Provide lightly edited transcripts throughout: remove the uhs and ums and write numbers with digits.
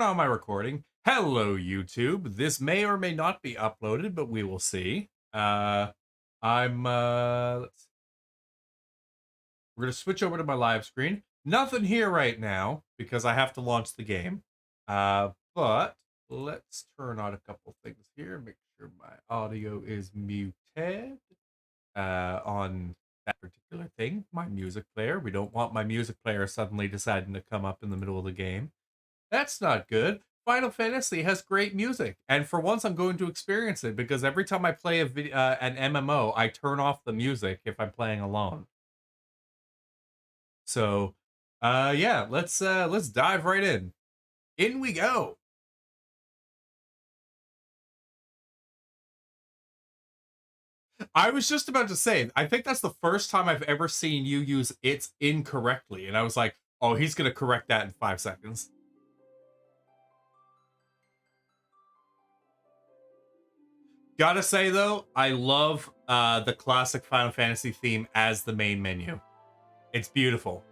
on my recording. Hello, YouTube. This may or may not be uploaded, but we will see. We're gonna switch over to my live screen. Nothing here right now because I have to launch the game. But let's turn on a couple things here. Make sure my audio is muted on that particular thing. My music player. We don't want my music player suddenly deciding to come up in the middle of the game. That's not good. Final Fantasy has great music, and for once I'm going to experience it because every time I play an MMO, I turn off the music if I'm playing alone. So, yeah, let's dive right in. In we go. I was just about to say, I think that's the first time I've ever seen you use "it's" incorrectly, and I was like, oh, he's gonna correct that in 5 seconds. Gotta say though, I love the classic Final Fantasy theme as the main menu. It's beautiful.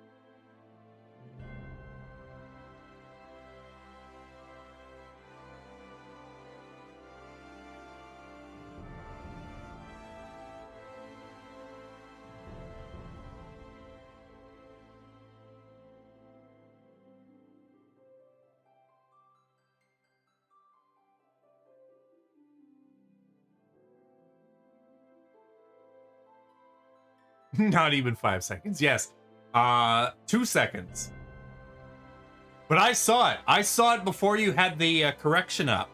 Not even 5 seconds. Yes. 2 seconds. But I saw it. I saw it before you had the correction up.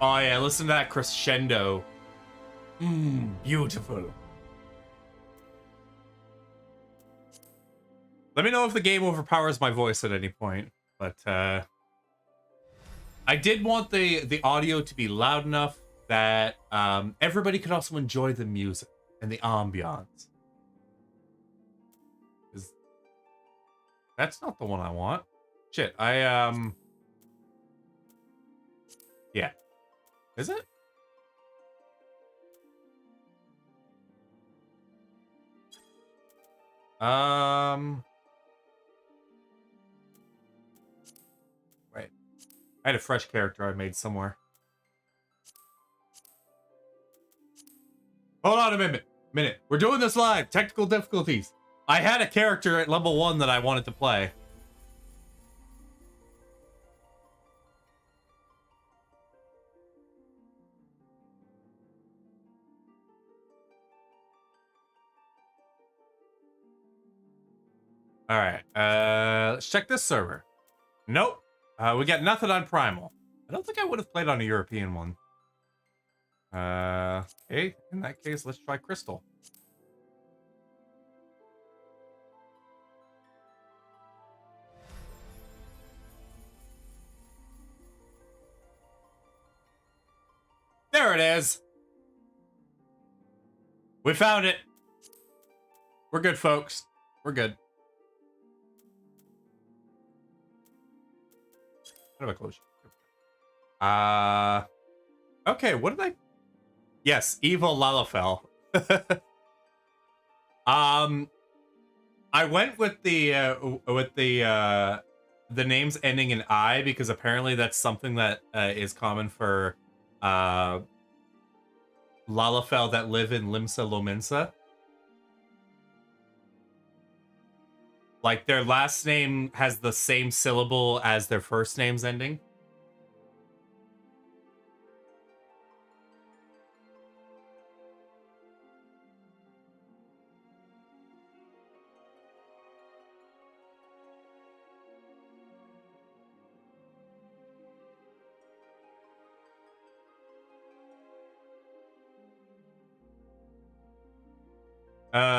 Oh yeah, listen to that crescendo. Beautiful. Let me know if the game overpowers my voice at any point. But I did want the audio to be loud enough that everybody could also enjoy the music and the ambiance. That's not the one I want. Shit, yeah. Is it? Wait. I had a fresh character I made somewhere. Hold on a minute. We're doing this live. Technical difficulties. I had a character at level 1 that I wanted to play. All right. Let's check this server. Nope. We got nothing on Primal. I don't think I would have played on a European one. Okay. In that case, let's try Crystal. There it is. We found it. We're good, folks. We're good. How do I close? Okay. What did I? Yes, Evil Lalafell. I went with the names ending in I because apparently that's something that is common for Lalafell that live in Limsa Lominsa. Like their last name has the same syllable as their first name's ending.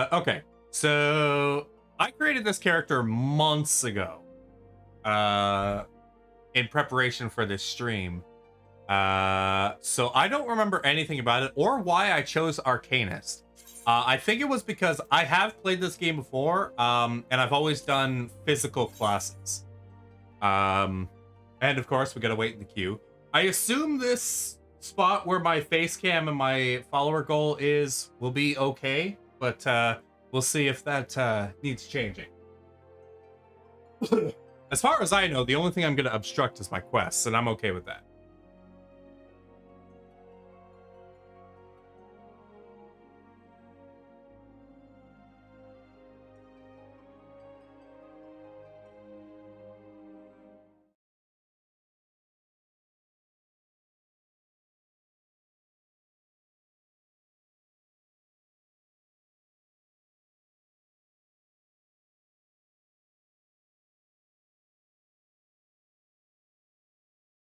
Okay. So I created this character months ago. In preparation for this stream. So I don't remember anything about it or why I chose Arcanus. I think it was because I have played this game before, and I've always done physical classes. And of course, we gotta wait in the queue. I assume this spot where my face cam and my follower goal will be okay, but we'll see if that needs changing. As far as I know, the only thing I'm going to obstruct is my quests, and I'm okay with that.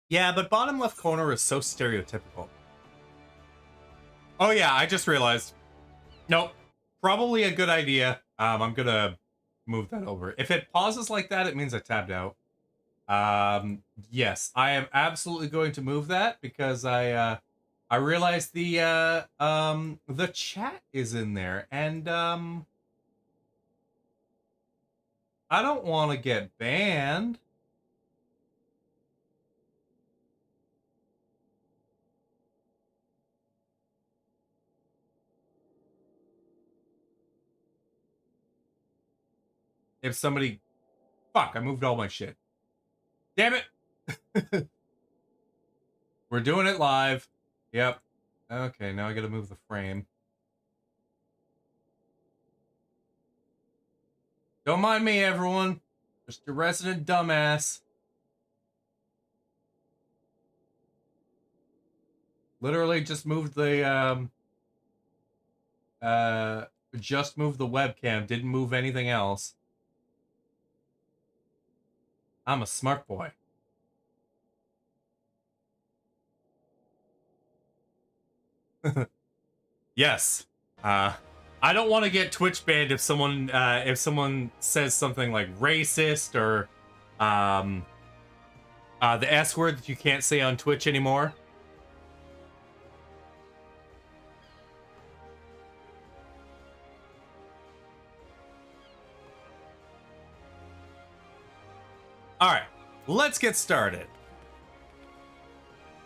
Yeah, but bottom left corner is so stereotypical. Oh yeah, I just realized. Nope. Probably a good idea. I'm gonna move that over. If it pauses like that, it means I tabbed out. Yes, I am absolutely going to move that because I realized the chat is in there, and I don't want to get banned. If somebody, fuck, I moved all my shit. Damn it. We're doing it live. Yep. Okay, now I gotta move the frame. Don't mind me, everyone. Just a resident dumbass. Literally just moved the just moved the webcam, didn't move anything else. I'm a smart boy. Yes. I don't want to get Twitch banned if someone says something like racist or the S word that you can't say on Twitch anymore. All right, let's get started.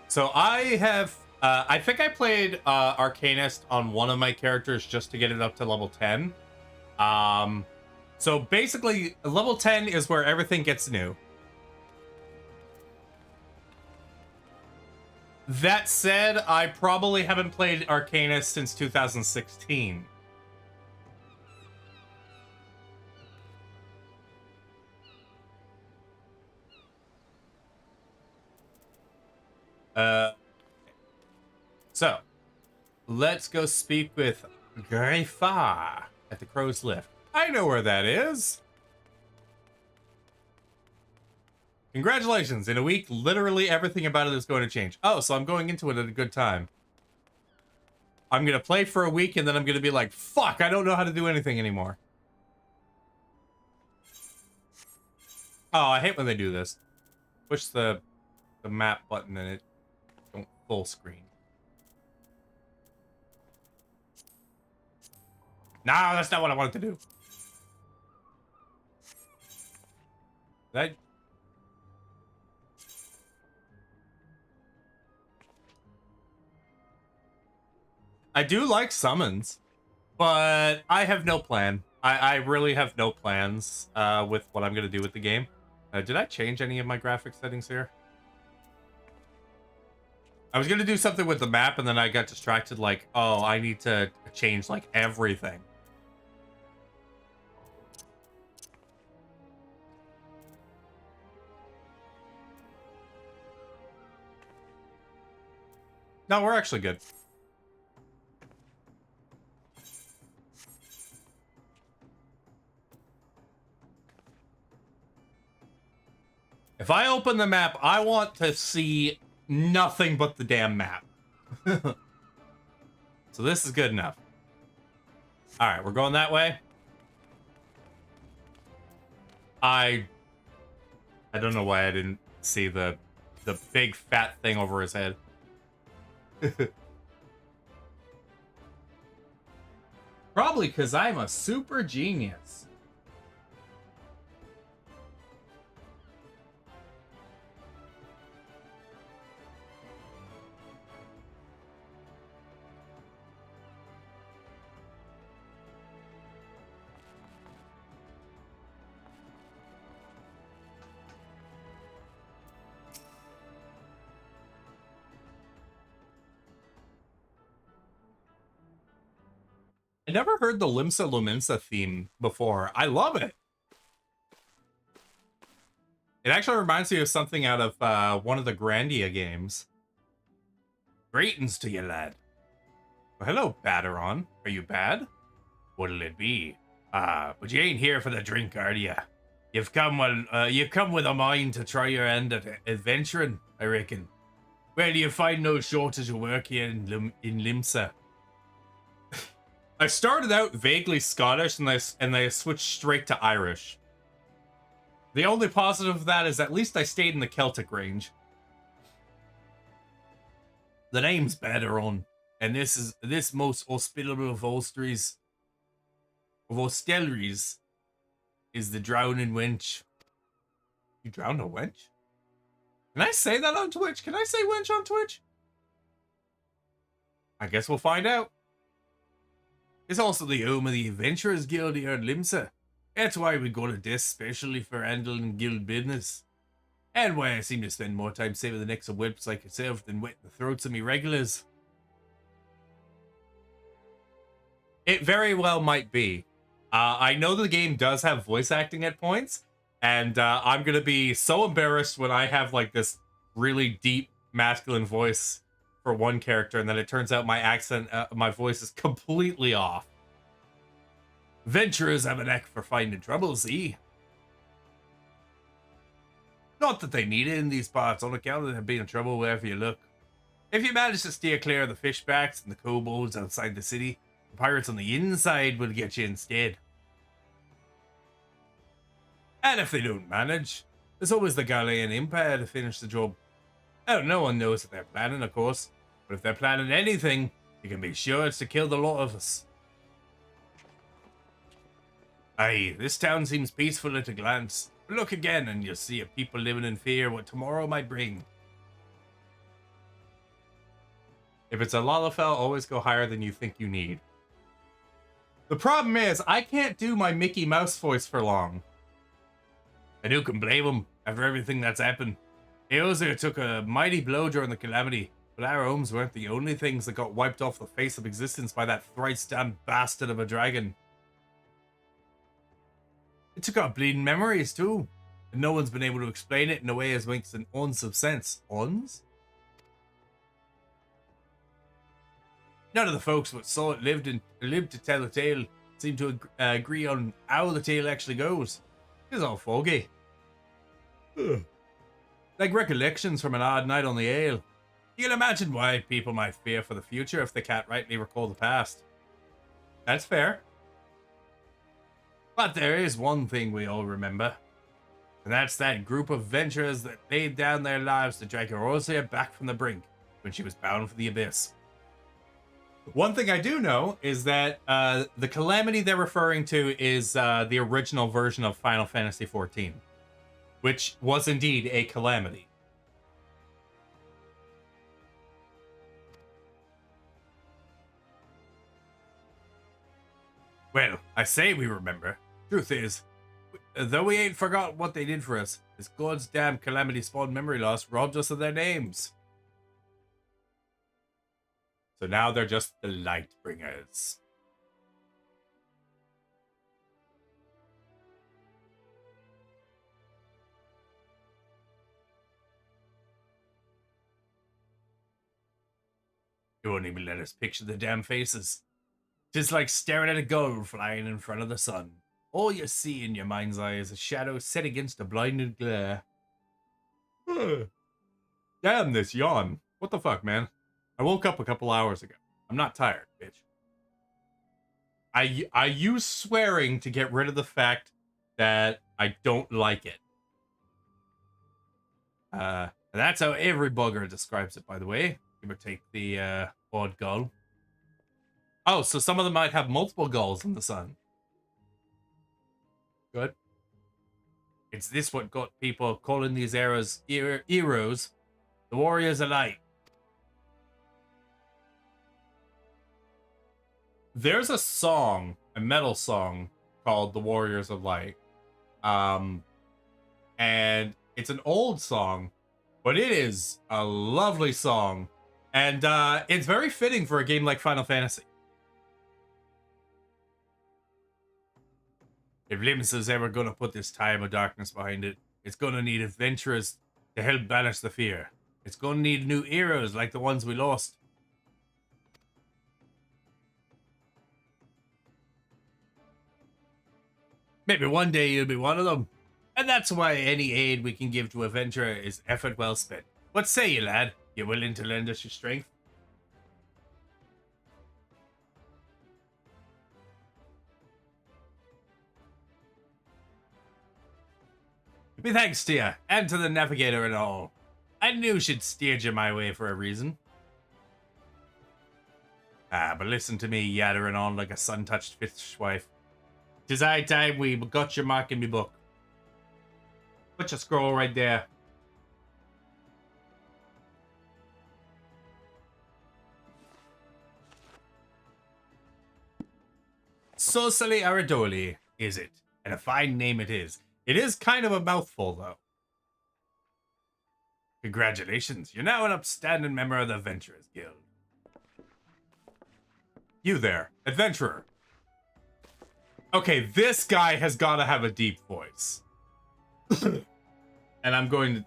So I have, I think I played Arcanus on one of my characters just to get it up to level 10. So basically, level 10 is where everything gets new. That said, I probably haven't played Arcanus since 2016. So, let's go speak with XIV at the Crow's Lift. I know where that is. Congratulations. In a week, literally everything about it is going to change. Oh, so I'm going into it at a good time. I'm going to play for a week, and then I'm going to be like, fuck, I don't know how to do anything anymore. Oh, I hate when they do this. Push the map button and it don't full screen. No, that's not what I wanted to do. That... I do like summons, but I have no plan. I really have no plans with what I'm going to do with the game. Did I change any of my graphics settings here? I was going to do something with the map, and then I got distracted like, oh, I need to change like everything. No, we're actually good. If I open the map, I want to see nothing but the damn map. So this is good enough. All right, we're going that way. I don't know why I didn't see the big fat thing over his head. Probably because I'm a super genius. never heard the Limsa Lumensa theme before. I love it. It actually reminds me of something out of one of the Grandia games. Greetings to you, lad. Well, hello, Baderon. Are you bad? What'll it be? But you ain't here for the drink, are you? You've come with a mind to try your hand at adventuring, I reckon. Well, you find no shortage of work here in Limsa. I started out vaguely Scottish, and I switched straight to Irish. The only positive of that is at least I stayed in the Celtic range. The name's Baderon, and this most hospitable of hostelries is the drowning wench. You drowned a wench? Can I say that on Twitch? Can I say wench on Twitch? I guess we'll find out. It's also the home of the Adventurers Guild here in Limsa. That's why we go to this specially for handling guild business. And why I seem to spend more time saving the necks of whips like yourself than wetting the throats of me regulars. It very well might be. I know the game does have voice acting at points, and I'm going to be so embarrassed when I have like this really deep masculine voice for one character, and then it turns out my accent, my voice is completely off. Venturers have a knack for finding trouble, see? Not that they need it in these parts, on account of there being trouble wherever you look. If you manage to steer clear of the fishbacks and the kobolds outside the city, the pirates on the inside will get you instead. And if they don't manage, there's always the Galilean Empire to finish the job. Oh, no one knows what they're planning, of course, but if they're planning anything, you can be sure it's to kill the lot of us. Aye, this town seems peaceful at a glance. But look again and you'll see a people living in fear what tomorrow might bring. If it's a Lalafell, always go higher than you think you need. The problem is, I can't do my Mickey Mouse voice for long. And who can blame him after everything that's happened? Eozer took a mighty blow during the calamity, but our homes weren't the only things that got wiped off the face of existence by that thrice-damned bastard of a dragon. It took our bleeding memories too, and no one's been able to explain it in a way as makes an ounce of sense. Ons? None of the folks what saw it lived to tell the tale seem to agree on how the tale actually goes. It's all foggy. Like recollections from an odd night on the ale. You can imagine why people might fear for the future if they can't rightly recall the past. That's fair. But there is one thing we all remember. And that's that group of venturers that laid down their lives to drag Eorzea back from the brink when she was bound for the abyss. One thing I do know is that the calamity they're referring to is the original version of Final Fantasy XIV, which was indeed a calamity. Well, I say we remember. Truth is, though we ain't forgot what they did for us, this god's damn calamity spawned memory loss robbed us of their names. So now they're just the light bringers. You won't even let us picture the damn faces. 'Tis like staring at a gull flying in front of the sun. All you see in your mind's eye is a shadow set against a blinding glare. Damn this yawn. What the fuck, man? I woke up a couple hours ago. I'm not tired, bitch. I use swearing to get rid of the fact that I don't like it. And that's how every bugger describes it, by the way. Give or take the odd gull. Oh, so some of them might have multiple gulls in the sun. Good. It's this what got people calling these heroes the warriors of light. There's a song, a metal song called The Warriors of Light. And it's an old song, but it is a lovely song. And it's very fitting for a game like Final Fantasy. If Limsa's ever gonna put this time of darkness behind it, it's gonna need adventurers to help banish the fear. It's gonna need new heroes like the ones we lost. Maybe one day you'll be one of them. And that's why any aid we can give to a venturer is effort well spent. What say you, lad? You willing to lend us your strength? Me thanks to you, and to the navigator and all. I knew she'd steered you my way for a reason. But listen to me yattering on like a sun-touched fishwife. 'Tis high time we got your mark in me book. Put your scroll right there. Sosali Aradoli, is it? And a fine name it is. It is kind of a mouthful, though. Congratulations, you're now an upstanding member of the Adventurers Guild. You there, adventurer. Okay, this guy has got to have a deep voice. And I'm going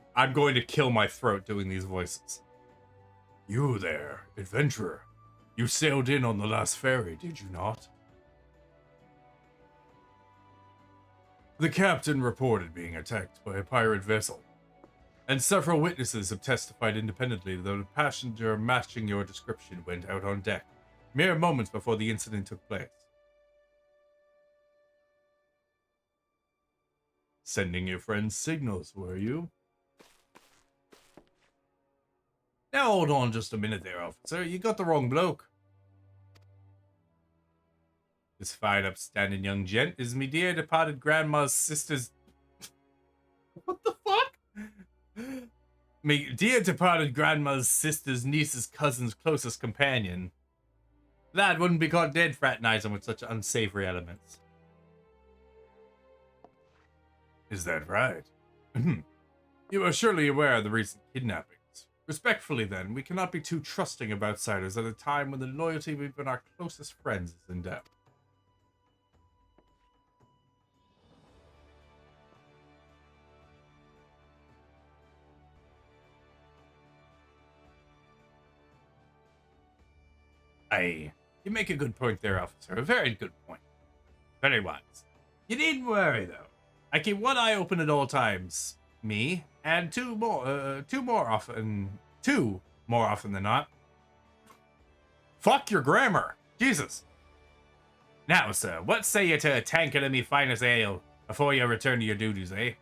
to kill my throat doing these voices. You there, adventurer. You sailed in on the last ferry, did you not? The captain reported being attacked by a pirate vessel, and several witnesses have testified independently that a passenger matching your description went out on deck mere moments before the incident took place. Sending your friends signals, were you? Now hold on just a minute there, officer. You got the wrong bloke. This fine, upstanding young gent is me dear departed grandma's sister's... What the fuck? Me dear departed grandma's sister's niece's cousin's closest companion. Lad wouldn't be caught dead fraternizing with such unsavory elements. Is that right? You are surely aware of the recent kidnappings. Respectfully, then, we cannot be too trusting of outsiders at a time when the loyalty of even our closest friends is in doubt. Aye, you make a good point there, officer. A very good point. Very wise. You needn't worry, though. I keep one eye open at all times. Me, and two more often than not. Fuck your grammar. Jesus. Now, sir, what say you to a tankard of me finest ale before you return to your duties, eh?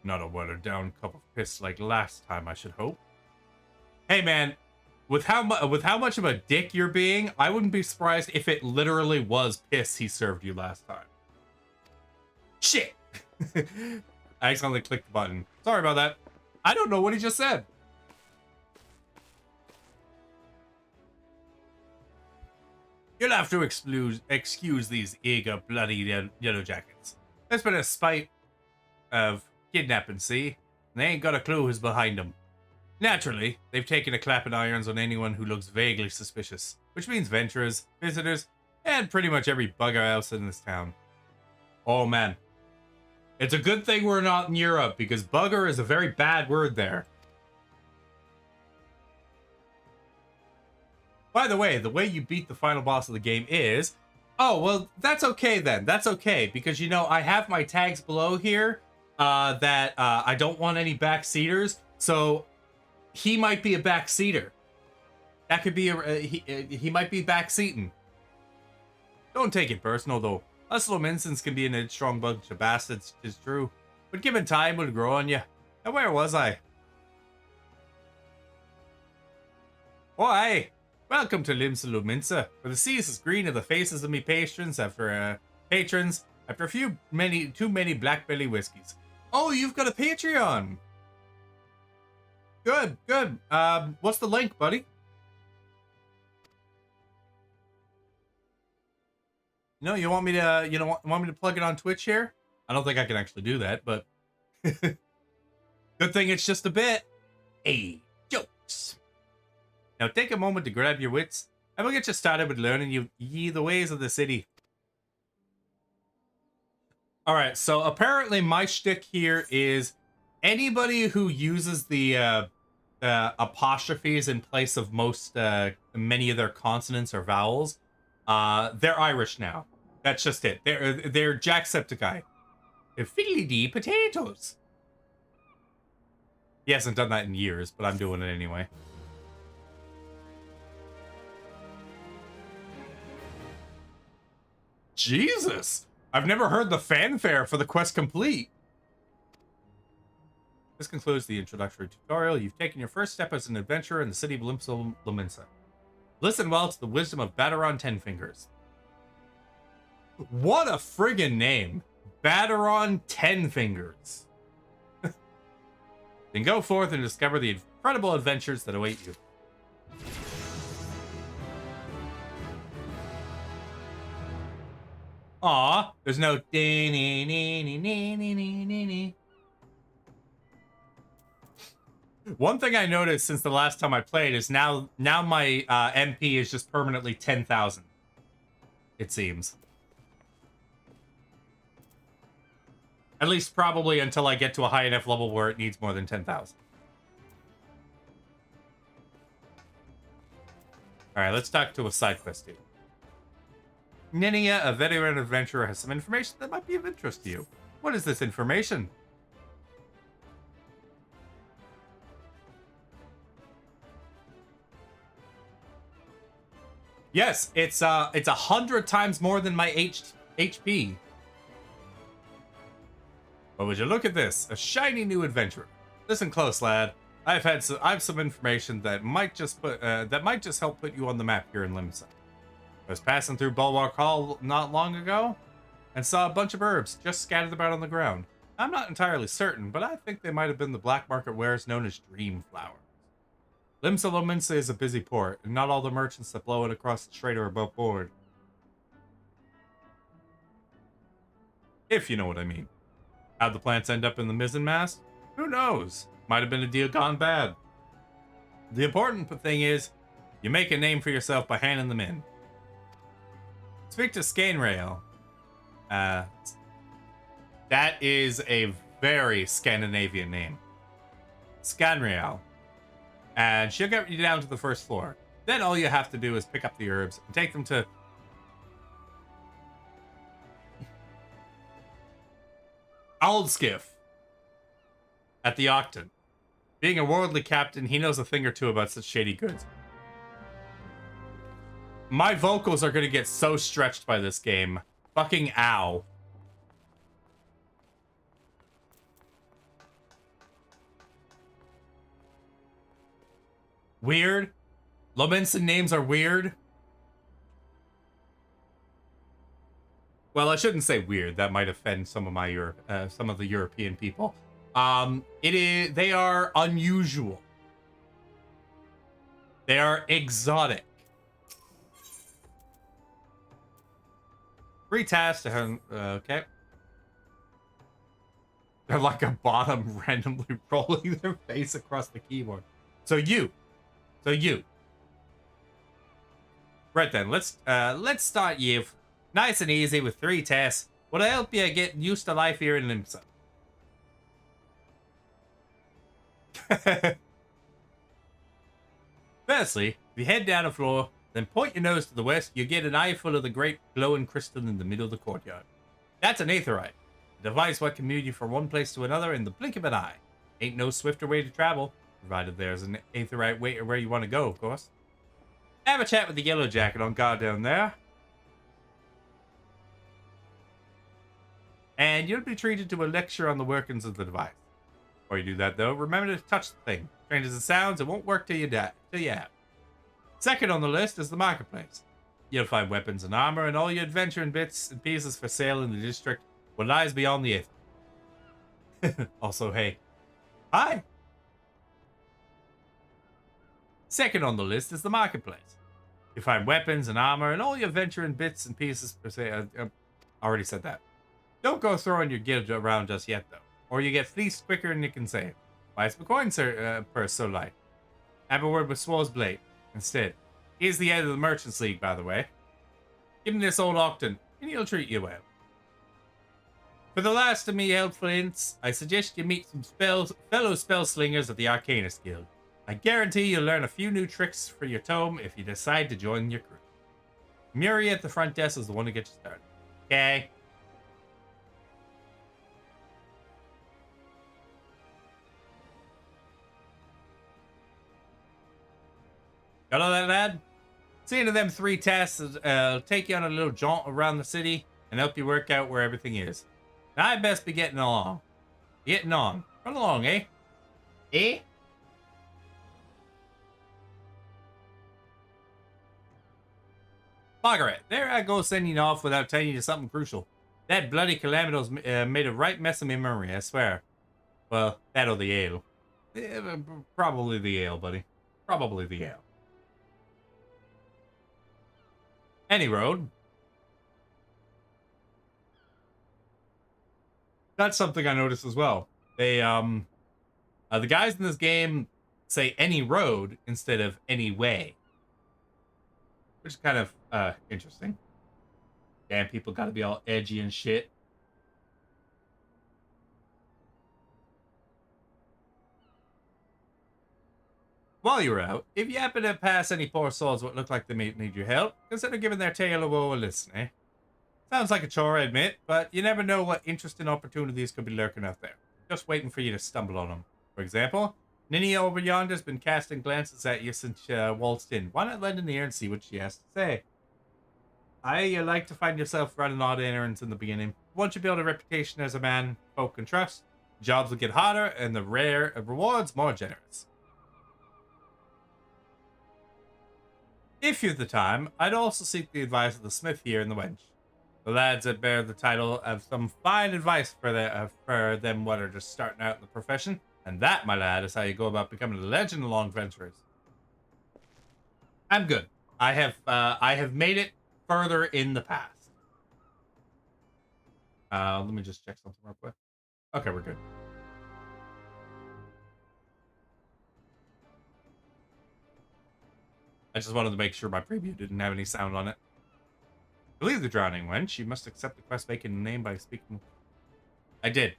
Not a watered-down cup of piss like last time, I should hope. Hey, man. With how much of a dick you're being, I wouldn't be surprised if it literally was piss he served you last time. Shit! I accidentally clicked the button. Sorry about that. I don't know what he just said. You'll have to excuse these eager, bloody yellow jackets. There's been a spate of kidnapping, see? And they ain't got a clue who's behind them. Naturally, they've taken a clapping irons on anyone who looks vaguely suspicious, which means venturers, visitors, and pretty much every bugger else in this town. Oh man. It's a good thing we're not in Europe, because bugger is a very bad word there. By the way you beat the final boss of the game is... Oh, well, that's okay then. That's okay, because, you know, I have my tags below here that I don't want any backseaters, so... He might be a backseater. That could be he might be backseating. Don't take it personal, though. Us little mincins can be an headstrong bunch of bastards, it's true. But given time, will grow on you. Now, where was I? Why? Welcome to Limsa Luminsa, where the seas is green of the faces of me patrons after too many black belly whiskeys. Oh, you've got a Patreon. Good, good. What's the link, buddy? No, you want me to, want me to plug it on Twitch here? I don't think I can actually do that, but good thing it's just a bit. Hey, jokes. Now take a moment to grab your wits, and we'll get you started with learning the ways of the city. All right, so apparently my shtick here is anybody who uses the apostrophes in place of most many of their consonants or vowels, they're Irish now. That's just it. They're Jacksepticeye. Fiddly dee potatoes. He hasn't done that in years, but I'm doing it anyway. Jesus! I've never heard the fanfare for the quest complete. This concludes the introductory tutorial. You've taken your first step as an adventurer in the city of Ensyia. Listen well to the wisdom of Baderon Tenfingers. What a friggin' name. Baderon Tenfingers. Then go forth and discover the incredible adventures that await you. Aw, there's no One thing I noticed since the last time I played is now my MP is just permanently 10,000. It seems. At least probably until I get to a high enough level where it needs more than 10,000. Alright, let's talk to a side quest dude. Ensyia, a veteran adventurer, has some information that might be of interest to you. What is this information? Yes, it's 100 times more than my HP. But would you look at this? A shiny new adventurer. Listen close, lad. I have some information that might just help put you on the map here in Limsa. I was passing through Bulwark Hall not long ago and saw a bunch of herbs just scattered about on the ground. I'm not entirely certain, but I think they might have been the black market wares known as dream flowers. Limsa is a busy port, and not all the merchants that blow it across the strait are above board. If you know what I mean. How'd the plants end up in the mizzenmast? Who knows? Might have been a deal gone bad. The important thing is, you make a name for yourself by handing them in. Speak to Scanrail. That is a very Scandinavian name. Scanrail. And she'll get you down to the first floor. Then all you have to do is pick up the herbs and take them to... Aldskiff. At the Octon. Being a worldly captain, he knows a thing or two about such shady goods. My vocals are going to get so stretched by this game. Fucking ow. Weird. Lomenson names are weird. Well, I shouldn't say weird. That might offend some of my some of the European people. They are unusual. They are exotic. Free task to okay. They're like a bottom randomly rolling their face across the keyboard. So you. Right then, let's start you nice and easy with 3 tests. What'll help you get used to life here in Limsa. Firstly, if you head down the floor, then point your nose to the west, you get an eyeful of the great glowing crystal in the middle of the courtyard. That's an aetherite, a device what can move you from one place to another in the blink of an eye. Ain't no swifter way to travel, provided there's an aetherite where you want to go, of course. Have a chat with the yellow jacket on guard down there. And you'll be treated to a lecture on the workings of the device. Before you do that, though, remember to touch the thing. Strange as it sounds, it won't work till you have. Second on the list is the marketplace. You'll find weapons and armor and all your adventure and bits and pieces for sale in the district what lies beyond the aether. Also, hey. Hi! Second on the list is the marketplace. You find weapons and armor and all your adventure and bits and pieces per se. I already said that. Don't go throwing your gear around just yet, though, or you get fleeced quicker than you can save. Buy some coins purse so light. Have a word with Swole's Blade instead. He's the head of the Merchants League, by the way. Give him this old Octon, and he'll treat you well. For the last of me helpful hints, I suggest you meet some fellow spell slingers of the Arcanus Guild. I guarantee you'll learn a few new tricks for your tome if you decide to join your crew. Murray at the front desk is the one to get you started. Okay. Got all that, lad? Seeing to them 3 tests will take you on a little jaunt around the city and help you work out where everything is. Now I best be getting along. Getting on. Run along, eh? Eh? Margaret, there I go sending you off without telling you something crucial. That bloody Calamido's made a right mess of my memory, I swear. Well, that or the ale. Probably the ale, buddy. Probably the ale. Any road. That's something I noticed as well. They, the guys in this game say any road instead of any way. Which is kind of, interesting. Damn, people gotta be all edgy and shit. While you're out, if you happen to pass any poor souls what look like they may need your help, consider giving their tale of woe a listen, eh? Sounds like a chore, I admit, but you never know what interesting opportunities could be lurking out there. Just waiting for you to stumble on them. For example, Ninny over yonder's been casting glances at you since you waltzed in. Why not lend an ear and see what she has to say? You like to find yourself running odd errands in the beginning. Once you build a reputation as a man folk can trust, jobs will get harder and the rewards more generous. If you've the time, I'd also seek the advice of the smith here in the wench. The lads that bear the title have some fine advice for them what are just starting out in the profession, and that, my lad, is how you go about becoming a legend along adventurers. I'm good. I have made it further in the past. Let me just check something real quick. Okay, we're good. I just wanted to make sure my preview didn't have any sound on it. Believe the drowning wench. You must accept the quest making name by speaking. I did.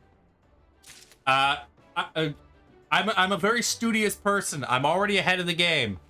I'm a very studious person. I'm already ahead of the game.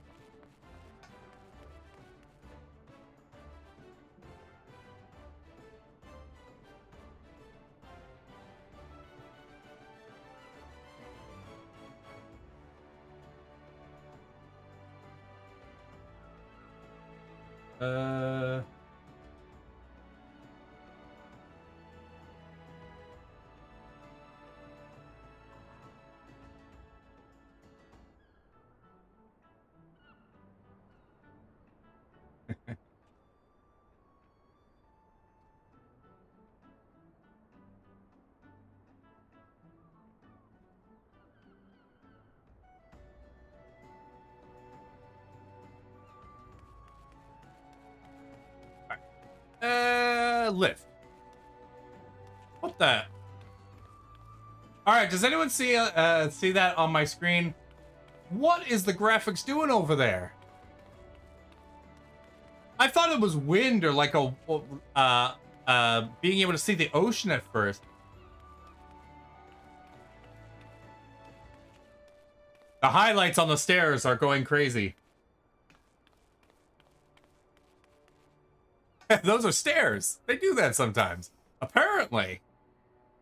Lift. What the? All right, does anyone see that on my screen? What is the graphics doing over there? I thought it was wind or like a being able to see the ocean at first. The highlights on the stairs are going crazy. Those are stairs. They do that sometimes. Apparently.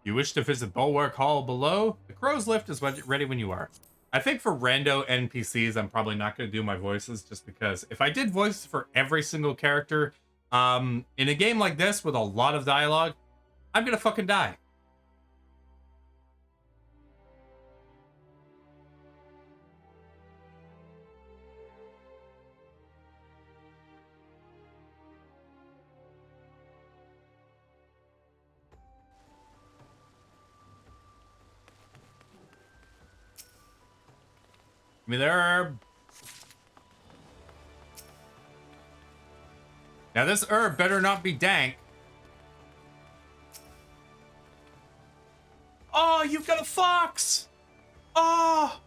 You wish to visit Bulwark Hall below? The Crow's Lift is ready when you are. I think for rando NPCs, I'm probably not going to do my voices just because if I did voices for every single character, in a game like this with a lot of dialogue, I'm going to fucking die. Give me the herb. Now this herb better not be dank. Oh, you've got a fox! Oh!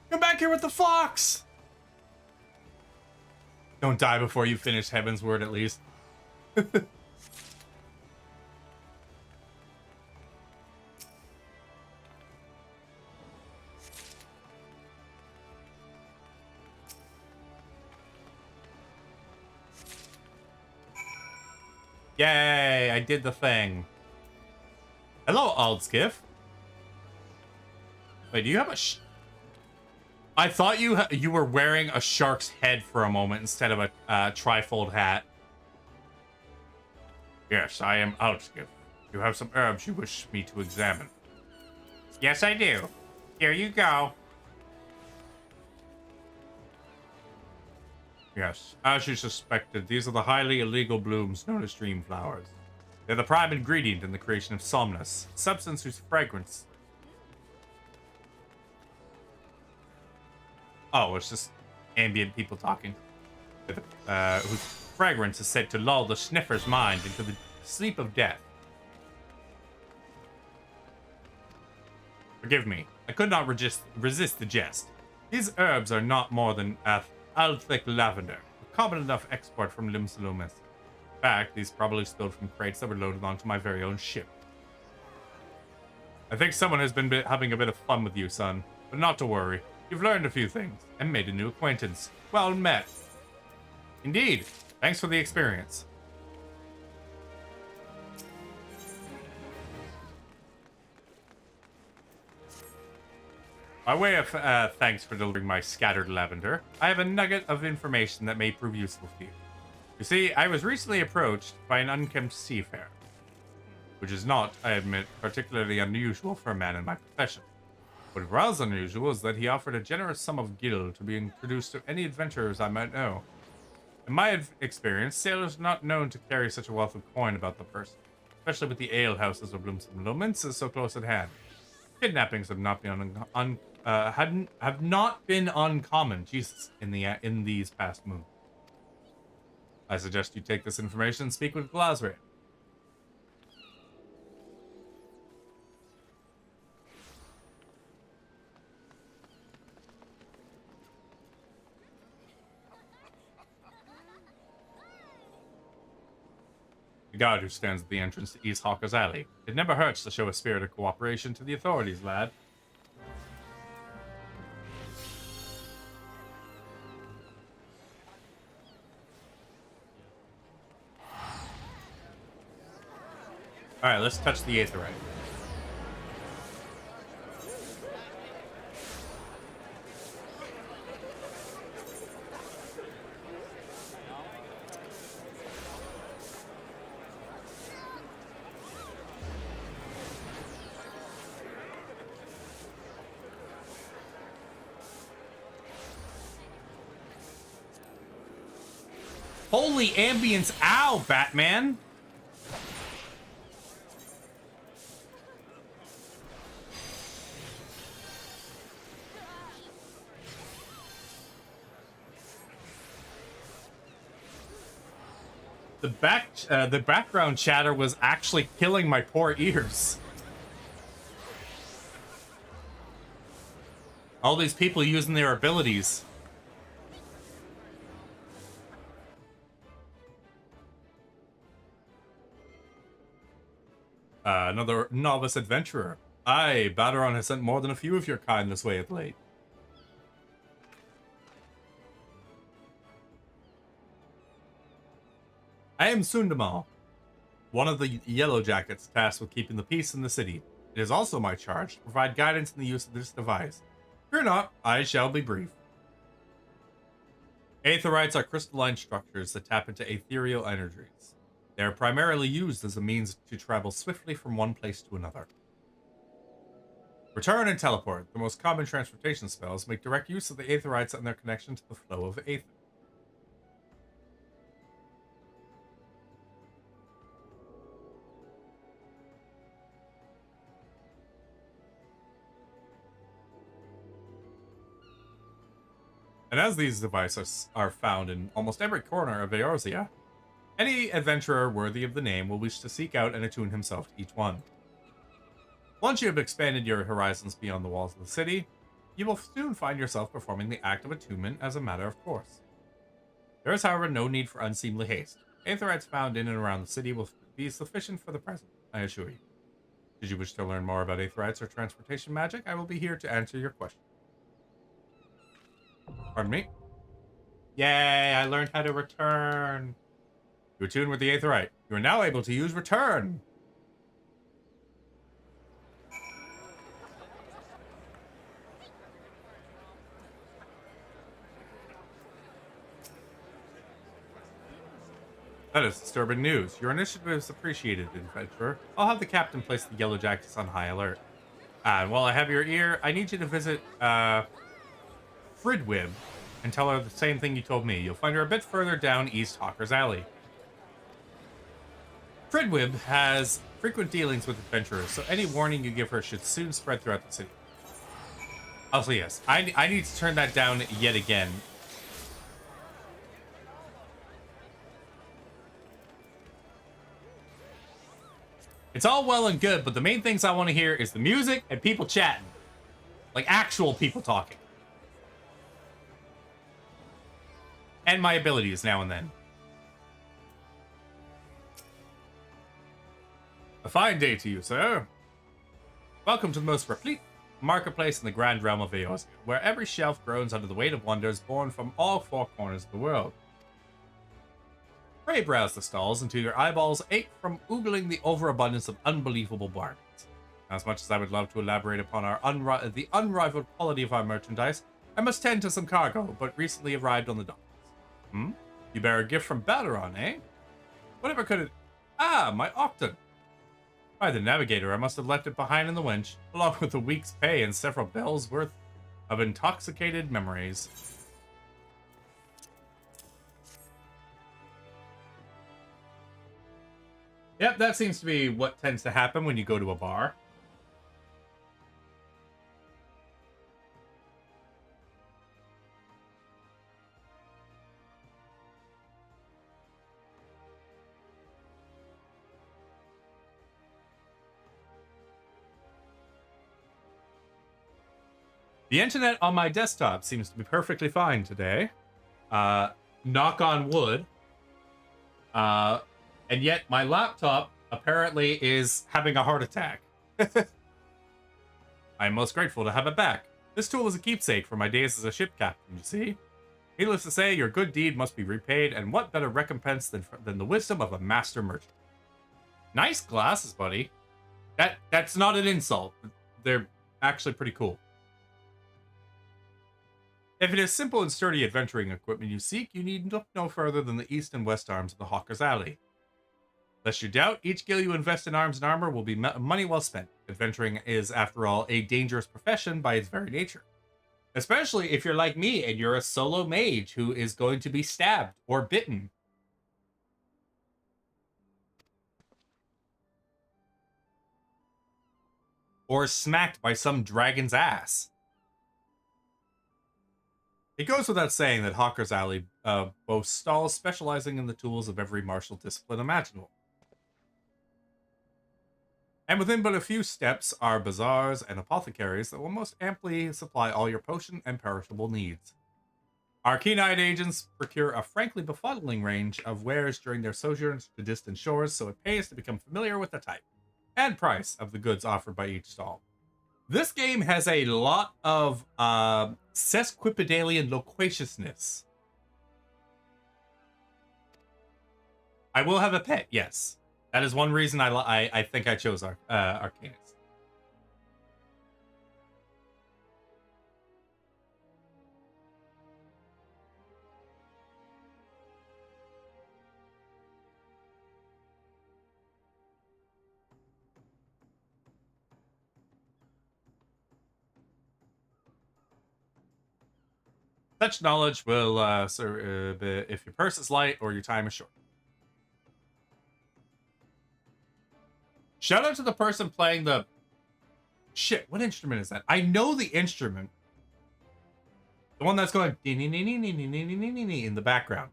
Come back here with the fox! Don't die before you finish Heaven's Word, at least. Yay, I did the thing. Hello, Aldskiff. Wait, do you have a I thought you were wearing a shark's head for a moment instead of a trifold hat. Yes, I am Aldskiff. You have some herbs you wish me to examine. Yes, I do. Here you go. Yes, as you suspected, these are the highly illegal blooms known as dream flowers. They're the prime ingredient in the creation of somnus, a substance whose fragrance... Oh, it's just ambient people talking. Whose fragrance is said to lull the sniffer's mind into the sleep of death. Forgive me, I could not resist the jest. These herbs are not more than Althic lavender, a common enough export from Limsalumis. In fact, these probably spilled from crates that were loaded onto my very own ship. I think someone has been having a bit of fun with you, son, but not to worry. You've learned a few things and made a new acquaintance. Well met. Indeed. Thanks for the experience. By way of thanks for delivering my scattered lavender, I have a nugget of information that may prove useful to you. You see, I was recently approached by an unkempt seafarer, which is not, I admit, particularly unusual for a man in my profession. What was unusual is that he offered a generous sum of gil to be introduced to any adventurers I might know. In my experience, sailors are not known to carry such a wealth of coin about the person, especially with the alehouses of Lumsumlumince so close at hand. Kidnappings have not been uncommon, Jesus, in these past moons. I suggest you take this information and speak with Glazre. The guard who stands at the entrance to East Hawker's Alley. It never hurts to show a spirit of cooperation to the authorities, lad. Alright, let's touch the Aetheryte. Holy ambience, ow, Batman! The background chatter was actually killing my poor ears. All these people using their abilities. Another novice adventurer. Aye, Baderon has sent more than a few of your kind this way of late. I am Sundamal, one of the Yellow Jackets tasked with keeping the peace in the city. It is also my charge to provide guidance in the use of this device. Fear not, I shall be brief. Aetherites are crystalline structures that tap into ethereal energies. They are primarily used as a means to travel swiftly from one place to another. Return and teleport, the most common transportation spells, make direct use of the Aetherites and their connection to the flow of Aether. And as these devices are found in almost every corner of Eorzea, any adventurer worthy of the name will wish to seek out and attune himself to each one. Once you have expanded your horizons beyond the walls of the city, you will soon find yourself performing the act of attunement as a matter of course. There is, however, no need for unseemly haste. Aetherites found in and around the city will be sufficient for the present, I assure you. Should you wish to learn more about Aetherites or transportation magic, I will be here to answer your question. Pardon me? Yay, I learned how to return. You're tuned with the Aetherite. You are now able to use Return. That is disturbing news. Your initiative is appreciated, adventurer. I'll have the captain place the Yellow Jackets on high alert. And while I have your ear, I need you to visit Fridwib and tell her the same thing you told me. You'll find her a bit further down East Hawker's Alley. Fridwib has frequent dealings with adventurers, so any warning you give her should soon spread throughout the city. Also, yes, I need to turn that down yet again. It's all well and good, but the main things I want to hear is the music and people chatting. Like actual people talking. And my abilities now and then. A fine day to you, sir. Welcome to the most replete marketplace in the grand realm of Eorzea, where every shelf groans under the weight of wonders born from all four corners of the world. Pray browse the stalls until your eyeballs ache from oogling the overabundance of unbelievable bargains. As much as I would love to elaborate upon the unrivaled quality of our merchandise, I must tend to some cargo, but recently arrived on the docks. You bear a gift from Balaron, eh? Whatever could it... Ah, my Octon. By the navigator, I must have left it behind in the winch, along with a week's pay and several bells worth of intoxicated memories. Yep, that seems to be what tends to happen when you go to a bar. The internet on my desktop seems to be perfectly fine today. Knock on wood. And yet my laptop apparently is having a heart attack. I'm most grateful to have it back. This tool is a keepsake from my days as a ship captain, you see. Needless to say, your good deed must be repaid, and what better recompense than the wisdom of a master merchant. Nice glasses, buddy. That's not an insult. They're actually pretty cool. If it is simple and sturdy adventuring equipment you seek, you need look no further than the east and west arms of the Hawker's Alley. Lest you doubt, each gil you invest in arms and armor will be money well spent. Adventuring is, after all, a dangerous profession by its very nature. Especially if you're like me and you're a solo mage who is going to be stabbed or bitten. Or smacked by some dragon's ass. It goes without saying that Hawker's Alley boasts stalls specializing in the tools of every martial discipline imaginable. And within but a few steps are bazaars and apothecaries that will most amply supply all your potion and perishable needs. Our keen-eyed agents procure a frankly befuddling range of wares during their sojourns to distant shores, so it pays to become familiar with the type and price of the goods offered by each stall. This game has a lot of sesquipedalian loquaciousness. I will have a pet, yes. That is one reason I think I chose Arcanus. Such knowledge will serve if your purse is light or your time is short. Shout out to the person playing the... Shit, what instrument is that? I know the instrument. The one that's going in the background.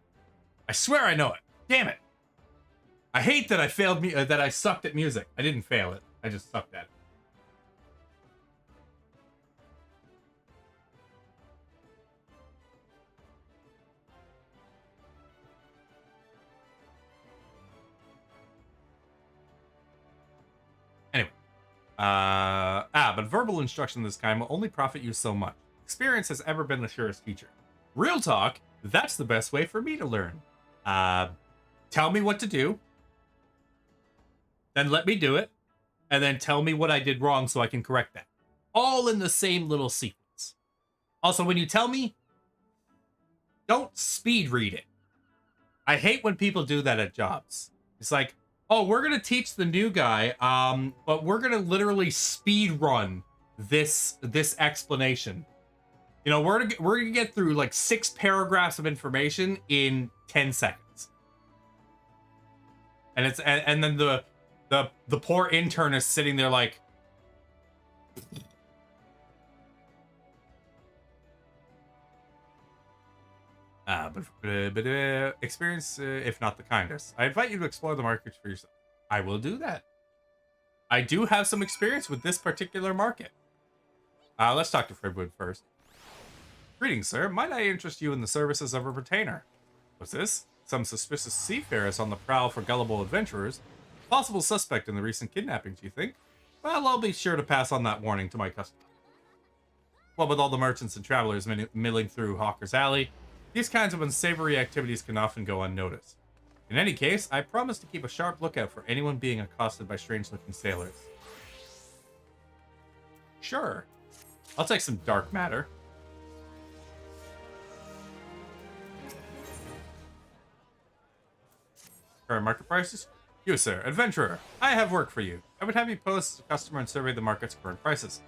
I swear I know it. Damn it. I hate that I failed that I sucked at music. I didn't fail it. I just sucked at it. Anyway. But verbal instruction of this kind will only profit you so much. Experience has ever been the surest teacher. Real talk, that's the best way for me to learn. Tell me what to do, then let me do it, and then tell me what I did wrong so I can correct that. All in the same little sequence. Also, when you tell me, don't speed read it. I hate when people do that at jobs. It's like, oh, we're gonna teach the new guy, but we're gonna literally speed run this explanation. You know, we're gonna get through like 6 paragraphs of information in 10 seconds, and and then the poor intern is sitting there like, experience, if not the kindest. I invite you to explore the market for yourself. I will do that. I do have some experience with this particular market. Let's talk to Fredwood first. Greetings, sir. Might I interest you in the services of a retainer? What's this? Some suspicious seafarers on the prowl for gullible adventurers. Possible suspect in the recent kidnappings, you think? Well, I'll be sure to pass on that warning to my customer. Well, with all the merchants and travelers milling through Hawker's Alley, these kinds of unsavory activities can often go unnoticed. In any case, I promise to keep a sharp lookout for anyone being accosted by strange-looking sailors. Sure. I'll take some dark matter. Current market prices? You, sir, adventurer. I have work for you. I would have you pose as a customer and survey the market's current prices.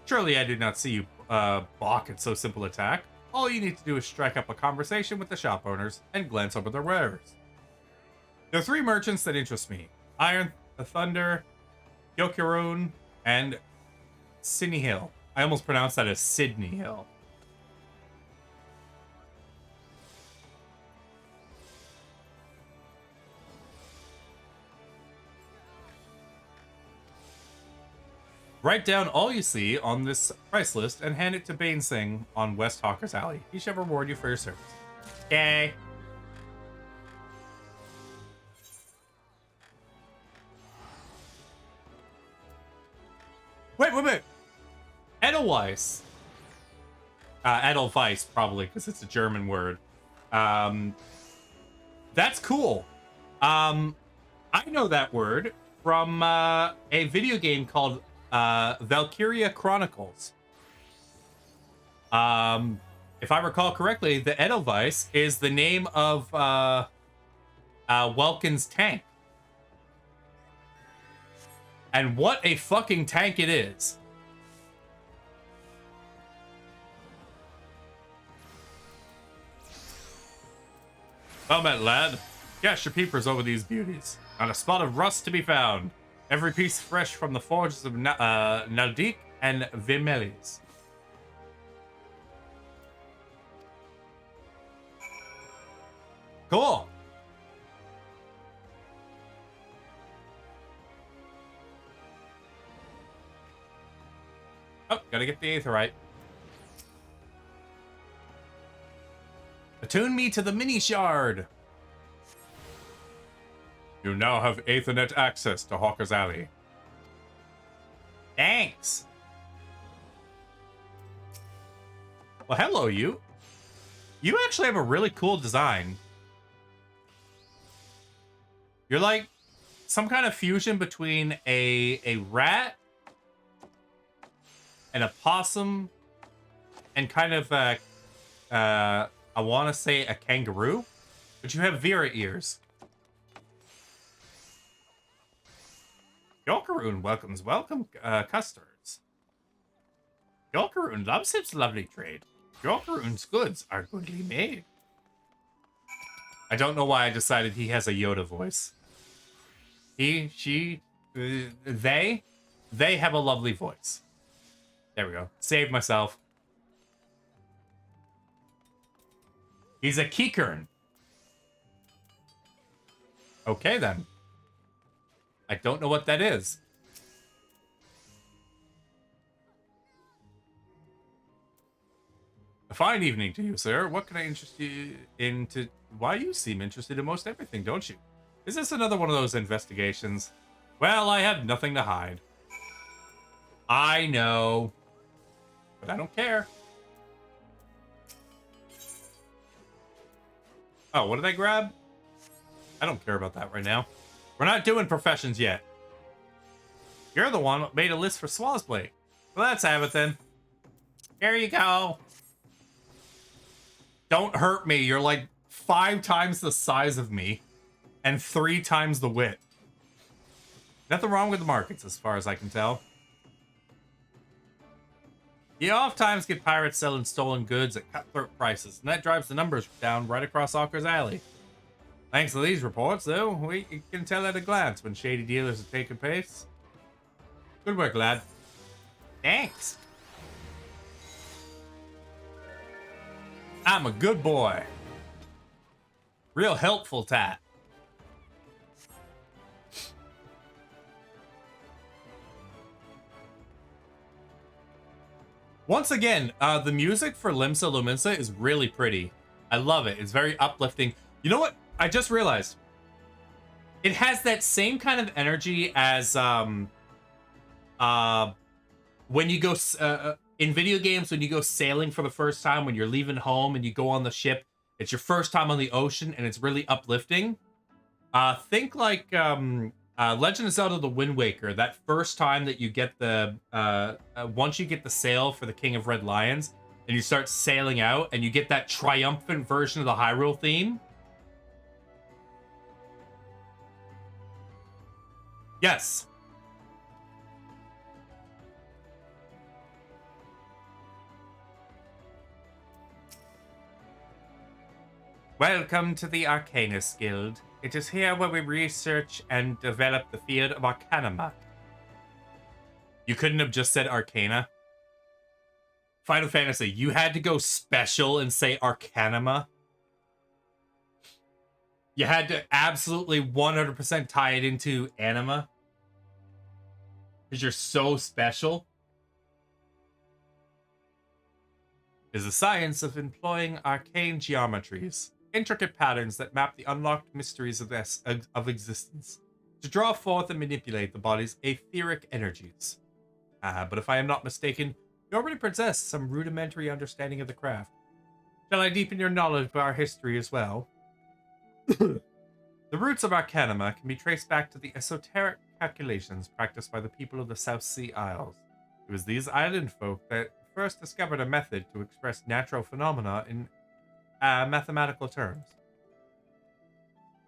Surely I do not see you balk at so simple a task. All you need to do is strike up a conversation with the shop owners and glance over their wares. There are 3 merchants that interest me. Iron Thunder, Gyokurun, and Sydney Hill. I almost pronounced that as Sydney Hill. Write down all you see on this price list and hand it to Bainsing on West Hawker's Alley. He shall reward you for your service. Okay. Wait. Edelweiss. Edelweiss, probably, because it's a German word. That's cool. I know that word from a video game called Valkyria Chronicles. If I recall correctly, the Edelweiss is the name of Welkin's tank. And what a fucking tank it is. Well met, lad. Cast your peepers over these beauties. Not a spot of rust to be found. Every piece fresh from the forges of Naldik and Vimelis. Cool. Oh, gotta get the aetherite. Attune me to the mini shard. You now have Aethernet access to Hawker's Alley. Thanks. Well, hello, you. You actually have a really cool design. You're like some kind of fusion between a rat and a possum and kind of I want to say a kangaroo, but you have Vera ears. Gyokurun welcomes customers. Gyokurun loves his lovely trade. Gyokurun's goods are goodly made. I don't know why I decided he has a Yoda voice. He, she, they have a lovely voice. There we go. Saved myself. He's a Kikern. Okay, then. I don't know what that is. A fine evening to you, sir. What can I interest you in to... Why, you seem interested in most everything, don't you? Is this another one of those investigations? Well, I have nothing to hide. I know. But I don't care. Oh, what did I grab? I don't care about that right now. We're not doing professions yet. You're the one that made a list for Swallowsblade. Well, let's have it then. Here you go. Don't hurt me. You're like 5 times the size of me and 3 times the width. Nothing wrong with the markets as far as I can tell. You oftentimes get pirates selling stolen goods at cutthroat prices, and that drives the numbers down right across Hawker's Alley. Thanks to these reports, though, we can tell at a glance when shady dealers are taking place. Good work, lad. Thanks. I'm a good boy. Real helpful tat. Once again, the music for Limsa Lominsa is really pretty. I love it. It's very uplifting. You know what? I just realized. It has that same kind of energy as when you go in video games, when you go sailing for the first time, when you're leaving home and you go on the ship. It's your first time on the ocean and it's really uplifting. Think like Legend of Zelda: The Wind Waker. That first time that you get the once you get the sail for the King of Red Lions and you start sailing out and you get that triumphant version of the Hyrule theme. Yes. Welcome to the Arcanus Guild. It is here where we research and develop the field of Arcanuma. You couldn't have just said Arcana. Final Fantasy, you had to go special and say Arcanuma. You had to absolutely 100% tie it into anima. Because you're so special. Is the science of employing arcane geometries, intricate patterns that map the unlocked mysteries of existence, to draw forth and manipulate the body's etheric energies. But if I am not mistaken, you already possess some rudimentary understanding of the craft. Shall I deepen your knowledge of our history as well? The roots of Arcanuma can be traced back to the esoteric calculations practiced by the people of the South Sea Isles. It was these island folk that first discovered a method to express natural phenomena in mathematical terms.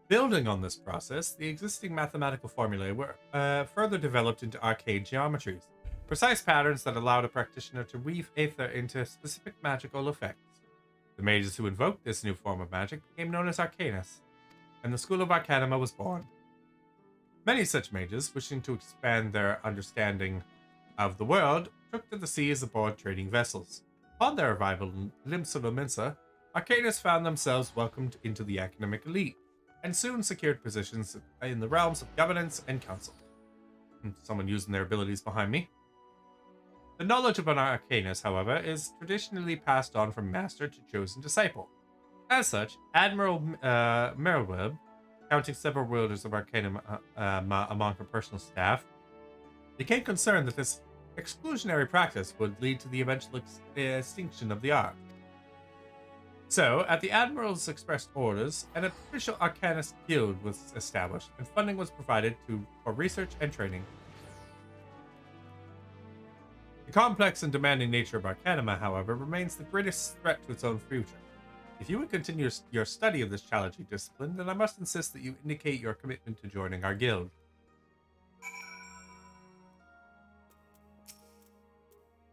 Building on this process, the existing mathematical formulae were further developed into arcane geometries, precise patterns that allowed a practitioner to weave aether into specific magical effects. The mages who invoked this new form of magic became known as Arcanus, and the School of Arcanuma was born. Many such mages, wishing to expand their understanding of the world, took to the seas aboard trading vessels. Upon their arrival in Limsa Lominsa, Arcanus found themselves welcomed into the academic elite, and soon secured positions in the realms of governance and council. Someone using their abilities behind me. The knowledge of an Arcanus, however, is traditionally passed on from master to chosen disciple. As such, Admiral Merweb, counting several wielders of Arcanum among her personal staff, became concerned that this exclusionary practice would lead to the eventual extinction of the art. So, at the Admiral's expressed orders, an official Arcanus guild was established, and funding was provided for research and training. The complex and demanding nature of Arcanuma, however, remains the greatest threat to its own future. If you would continue your study of this challenging discipline, then I must insist that you indicate your commitment to joining our guild.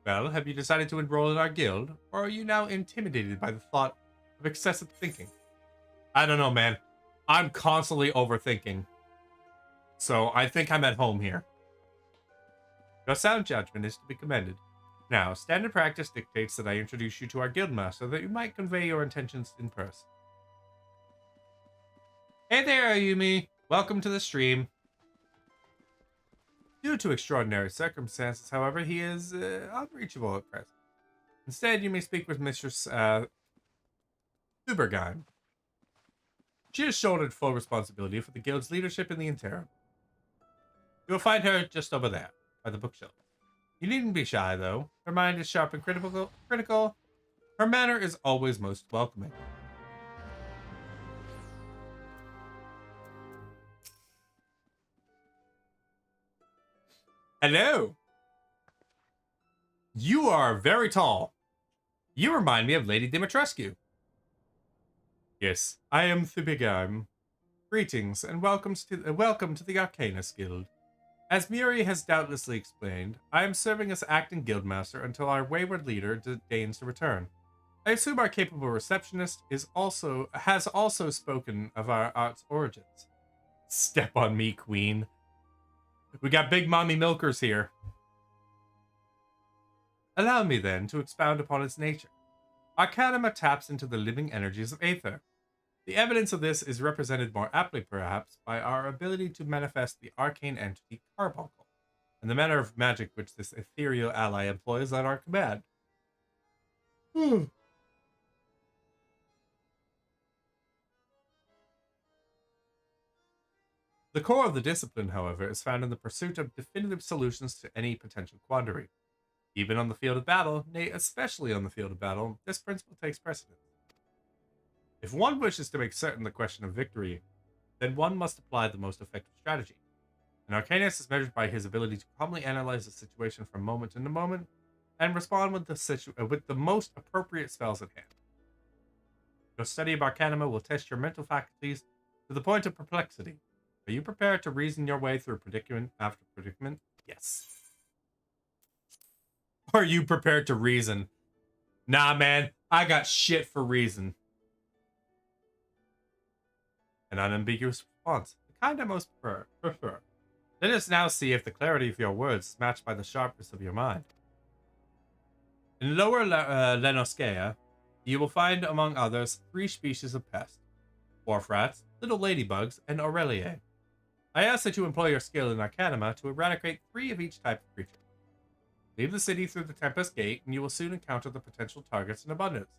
Well, have you decided to enroll in our guild, or are you now intimidated by the thought of excessive thinking? I don't know, man. I'm constantly overthinking. So I think I'm at home here. Your sound judgment is to be commended. Now, standard practice dictates that I introduce you to our guildmaster, that you might convey your intentions in person. Hey there, Ayumi. Welcome to the stream. Due to extraordinary circumstances, however, he is unreachable at present. Instead, you may speak with Mistress Ubergein. She has shouldered full responsibility for the guild's leadership in the interim. You will find her just over there, by the bookshelf. You needn't be shy, though. Her mind is sharp and critical. Her manner is always most welcoming. Hello. You are very tall. You remind me of Lady Dimitrescu. Yes, I am the big arm. Greetings and welcome to the Arcanus Guild. As Muri has doubtlessly explained, I am serving as acting guildmaster until our wayward leader deigns to return. I assume our capable receptionist has also spoken of our art's origins. Step on me, queen. We got big mommy milkers here. Allow me then to expound upon its nature. Arcanum taps into the living energies of Aether. The evidence of this is represented more aptly, perhaps, by our ability to manifest the arcane entity Carbuncle, and the manner of magic which this ethereal ally employs at our command. The core of the discipline, however, is found in the pursuit of definitive solutions to any potential quandary. Even on the field of battle, nay, especially on the field of battle, this principle takes precedence. If one wishes to make certain the question of victory, then one must apply the most effective strategy. And Arcanus is measured by his ability to calmly analyze the situation from moment to moment and respond with the most appropriate spells at hand. Your study of Arcanima will test your mental faculties to the point of perplexity. Are you prepared to reason your way through predicament after predicament? Yes. Are you prepared to reason? Nah, man, I got shit for reason. An unambiguous response, the kind I most prefer. Let us now see if the clarity of your words is matched by the sharpness of your mind. In Lower Lenoscea, you will find, among others, 3 species of pests: wharf rats, little ladybugs, and Aureliae. I ask that you employ your skill in Arcanima to eradicate 3 of each type of creature. Leave the city through the Tempest Gate, and you will soon encounter the potential targets in abundance.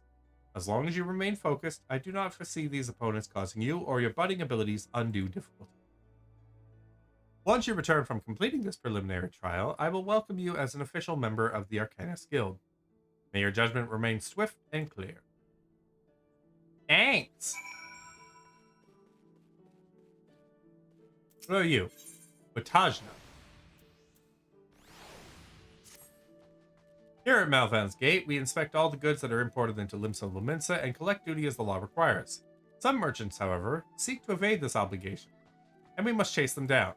As long as you remain focused, I do not foresee these opponents causing you or your budding abilities undue difficulty. Once you return from completing this preliminary trial, I will welcome you as an official member of the Arcanus Guild. May your judgment remain swift and clear. Thanks! What are you? Batajna. Here at Malvan's Gate, we inspect all the goods that are imported into Limsa Lominsa and collect duty as the law requires. Some merchants, however, seek to evade this obligation, and we must chase them down.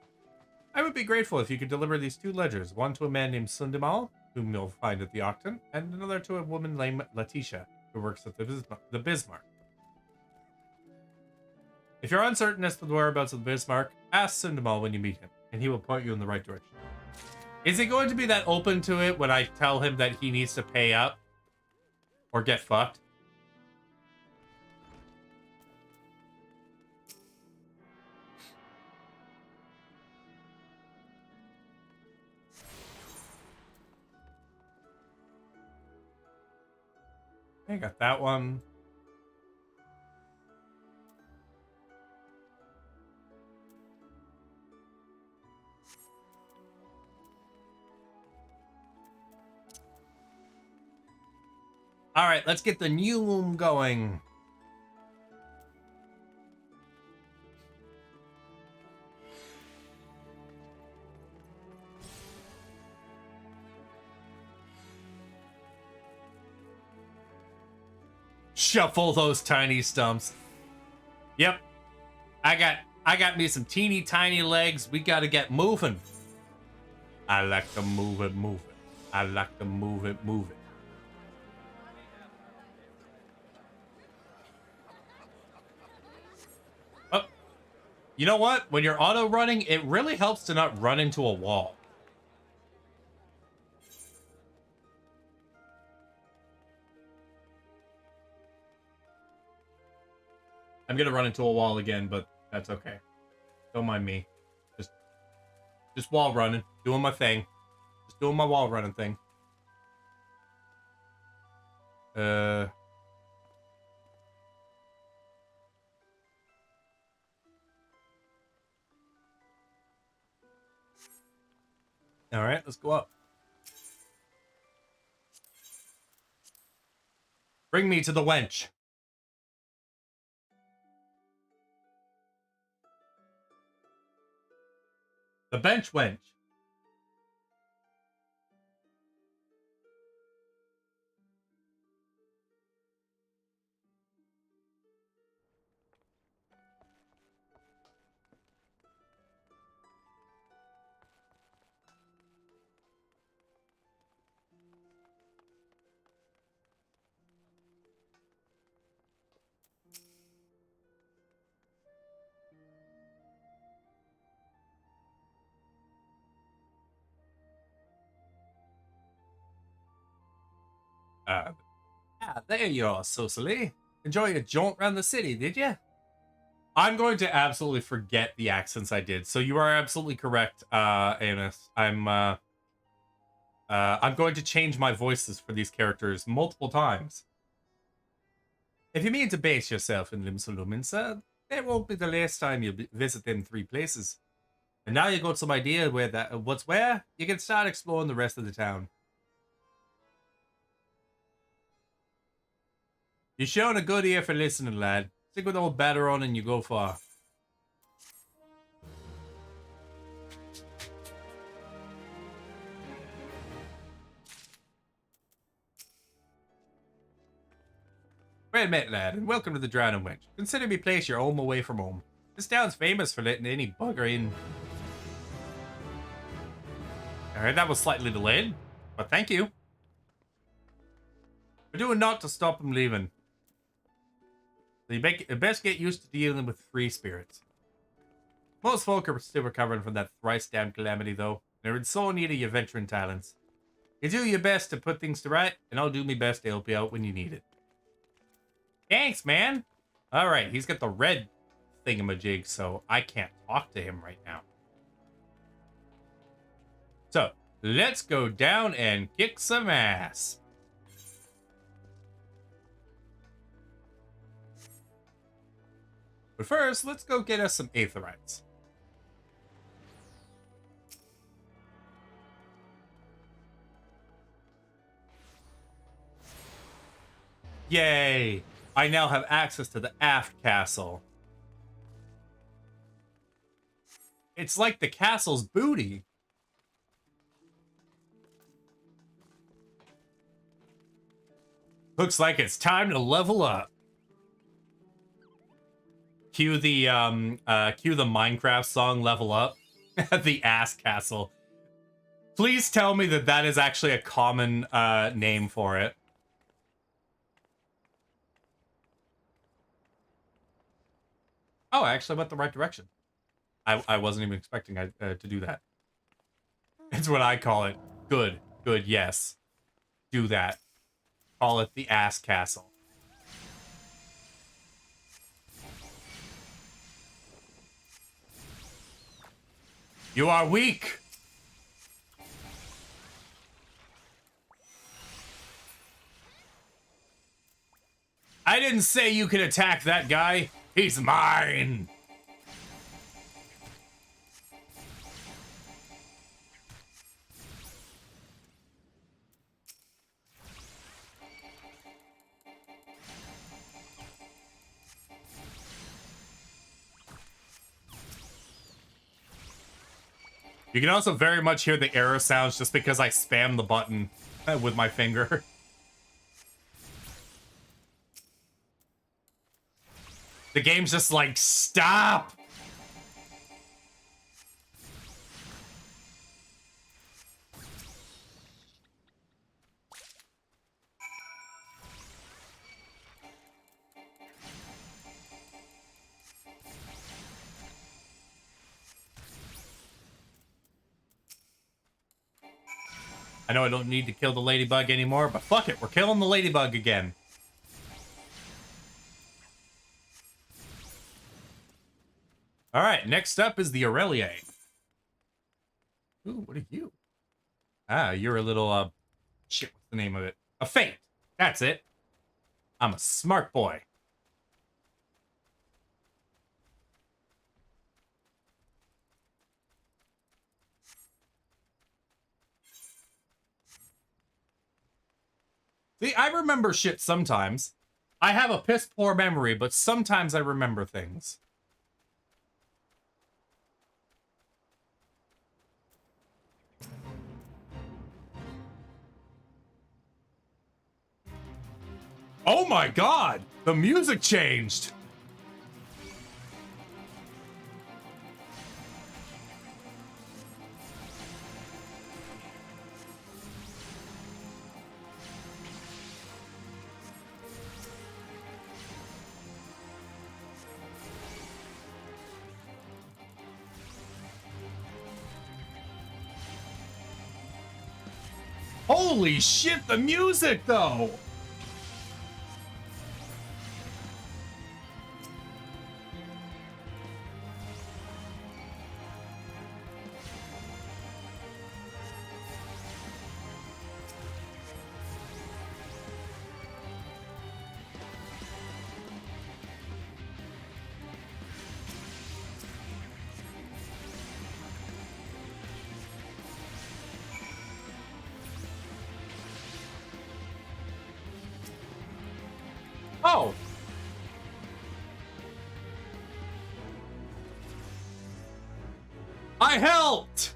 I would be grateful if you could deliver these 2 ledgers, one to a man named Sundimal, whom you'll find at the Octon, and another to a woman named Letitia, who works at the Bismarck. If you're uncertain as to the whereabouts of the Bismarck, ask Sundimal when you meet him, and he will point you in the right direction. Is he going to be that open to it when I tell him that he needs to pay up? Or get fucked? I got that one. All right, let's get the new room going. Shuffle those tiny stumps. Yep. I got me some teeny tiny legs. We gotta get moving. I like to move it. I like to move it. Oh, you know what? When you're auto running, it really helps to not run into a wall. I'm gonna run into a wall again, but that's okay. Don't mind me. Just wall running, doing my thing. Just doing my wall running thing. All right, let's go up. Bring me to the wench. The bench wench. Uh, there you are, Cecily. Enjoy a jaunt around the city, did you? I'm going to absolutely forget the accents I did, so you are absolutely correct, Amos. I'm going to change my voices for these characters multiple times. If you mean to base yourself in Limsa sir, that won't be the last time you visit them 3 places. And now you got some idea what's where, you can start exploring the rest of the town. You're showing a good ear for listening, lad. Stick with old Batteron and you go far. Well met, lad, and welcome to the Drowning Wench. Consider me place your home away from home. This town's famous for letting any bugger in. Alright, that was slightly delayed, but thank you. We're doing naught to stop him leaving. So you best get used to dealing with free spirits. Most folk are still recovering from that thrice damned calamity, though. They're in sore need of your veteran talents. You do your best to put things to right, and I'll do my best to help you out when you need it. Thanks, man. All right, he's got the red thingamajig, so I can't talk to him right now. So, let's go down and kick some ass. But first, let's go get us some aetherites. Yay! I now have access to the aft castle. It's like the castle's booty. Looks like it's time to level up. Cue the Minecraft song "Level Up" at the ass castle. Please tell me that that is actually a common name for it. Oh, I actually went the right direction. I wasn't even expecting to do that. It's what I call it. Good, yes. Do that. Call it the ass castle. You are weak. I didn't say you could attack that guy. He's mine. You can also very much hear the arrow sounds just because I spam the button with my finger. The game's just like, stop! I know I don't need to kill the ladybug anymore, but fuck it, we're killing the ladybug again. Alright, next up is the Aurelia. Ooh, what are you? Ah, you're a little, shit, what's the name of it? A Fate! That's it. I'm a smart boy. See, I remember shit sometimes. I have a piss poor memory, but sometimes I remember things. Oh my god! The music changed! Holy shit, the music though! Oh! I helped!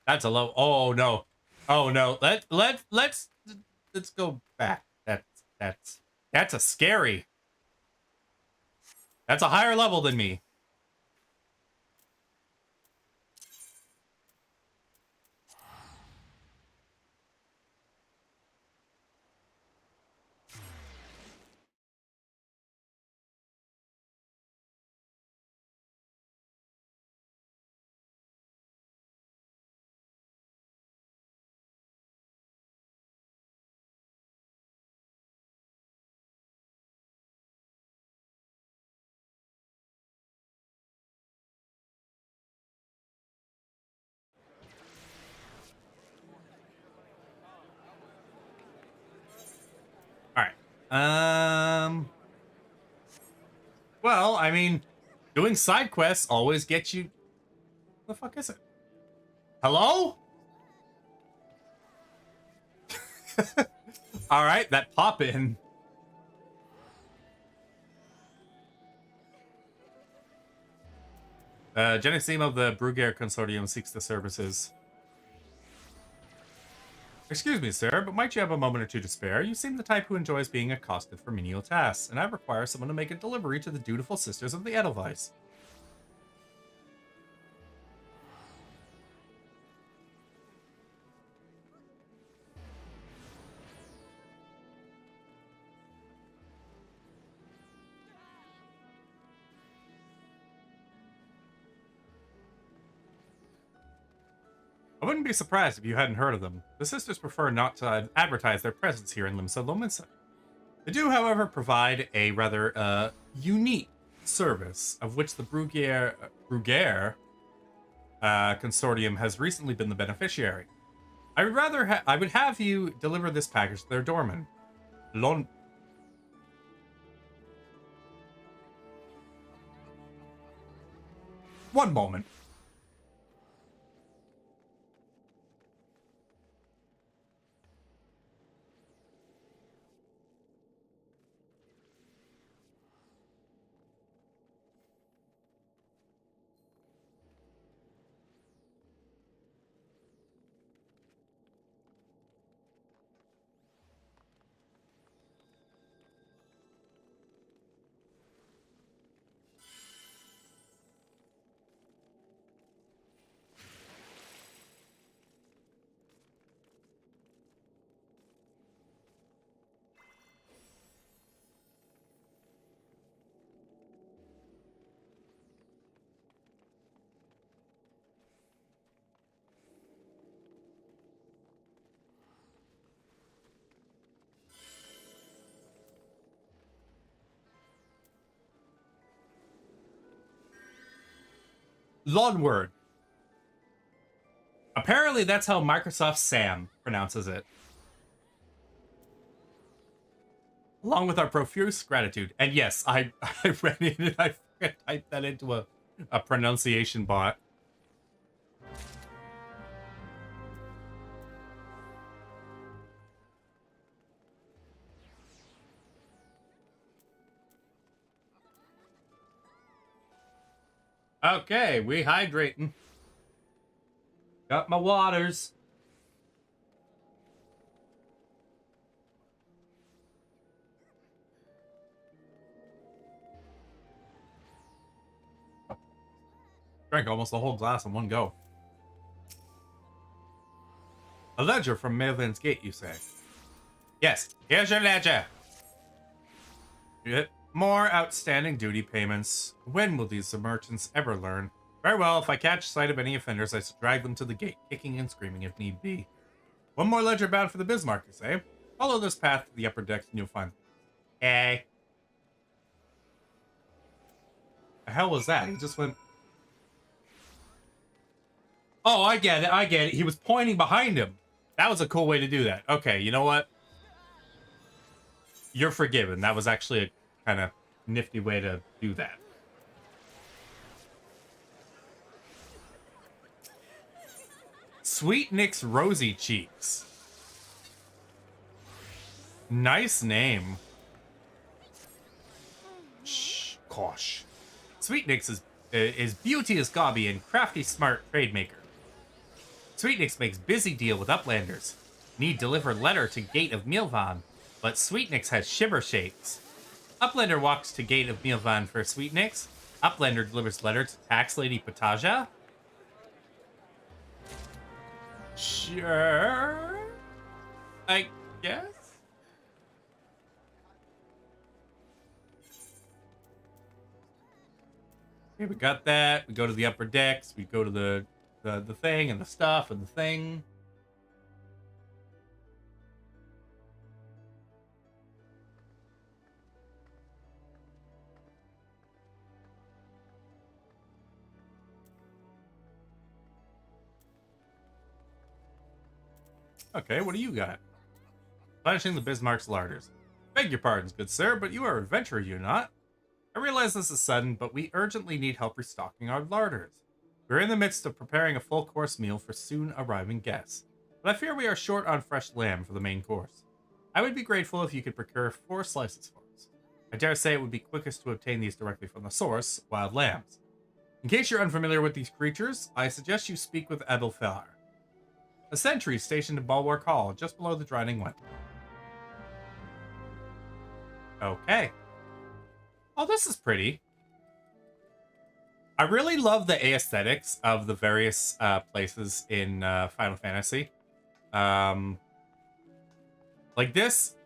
That's a low. Oh no. Oh no. Let's go back. That's a scary. That's a higher level than me. All right. Well, I mean, doing side quests always gets you. What the fuck is it? Hello? All right, that pop in. Genesim of the Bruguière Consortium seeks the services. Excuse me, sir, but might you have a moment or two to spare? You seem the type who enjoys being accosted for menial tasks, and I require someone to make a delivery to the dutiful sisters of the Edelweiss. I wouldn't be surprised if you hadn't heard of them. The sisters prefer not to advertise their presence here in Limsa Lominsa. They do, however, provide a rather unique service, of which the Bruguière Consortium has recently been the beneficiary. I would have you deliver this package to their doorman. One moment. Lonward. Apparently, that's how Microsoft Sam pronounces it. Along with our profuse gratitude. And yes, I read it and I typed that into a pronunciation bot. Okay, we hydrating. Got my waters. Drank almost the whole glass in one go. A ledger from Maven's Gate, you say? Yes, here's your ledger. More outstanding duty payments. When will these merchants ever learn? Very well, if I catch sight of any offenders, I shall drag them to the gate, kicking and screaming if need be. One more ledger bound for the Bismarck, you say? Follow this path to the upper decks and you'll find them. Hey. The hell was that? He just went... Oh, I get it, I get it. He was pointing behind him. That was a cool way to do that. Okay, you know what? You're forgiven. That was actually a kind of nifty way to do that. Sweet Nick's Rosy Cheeks. Nice name. Shh, gosh. Sweet Nick's is beauteous gobby and crafty smart trade maker. Sweet Nick's makes busy deal with uplanders. Need deliver letter to Gate of Milvan, but Sweet Nick's has shiver shapes. Uplander walks to Gate of Milvan for Sweet Nick's. Uplander delivers letter to Tax Lady Pataja. Sure. I guess. Okay, we got that. We go to the upper decks. We go to the thing and the stuff and the thing. Okay, what do you got? Punishing the Bismarck's larders. Beg your pardons, good sir, but you are an adventurer, you not? I realize this is sudden, but we urgently need help restocking our larders. We're in the midst of preparing a full-course meal for soon arriving guests, but I fear we are short on fresh lamb for the main course. I would be grateful if you could procure 4 slices for us. I dare say it would be quickest to obtain these directly from the source, wild lambs. In case you're unfamiliar with these creatures, I suggest you speak with Abelfar, a sentry stationed in Bulwark Hall, just below the Drining Wind. Okay. Oh, this is pretty. I really love the aesthetics of the various places in Final Fantasy. Like, this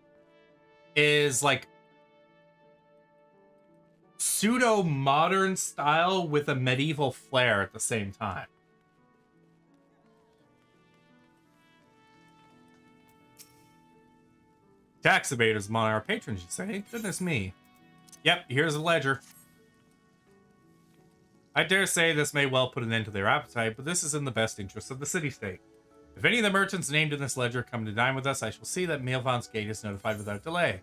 is like pseudo-modern style with a medieval flair at the same time. Tax evaders among our patrons, you say? Goodness me. Yep, here's a ledger. I dare say this may well put an end to their appetite, but this is in the best interest of the city-state. If any of the merchants named in this ledger come to dine with us, I shall see that Milvan's Gate is notified without delay.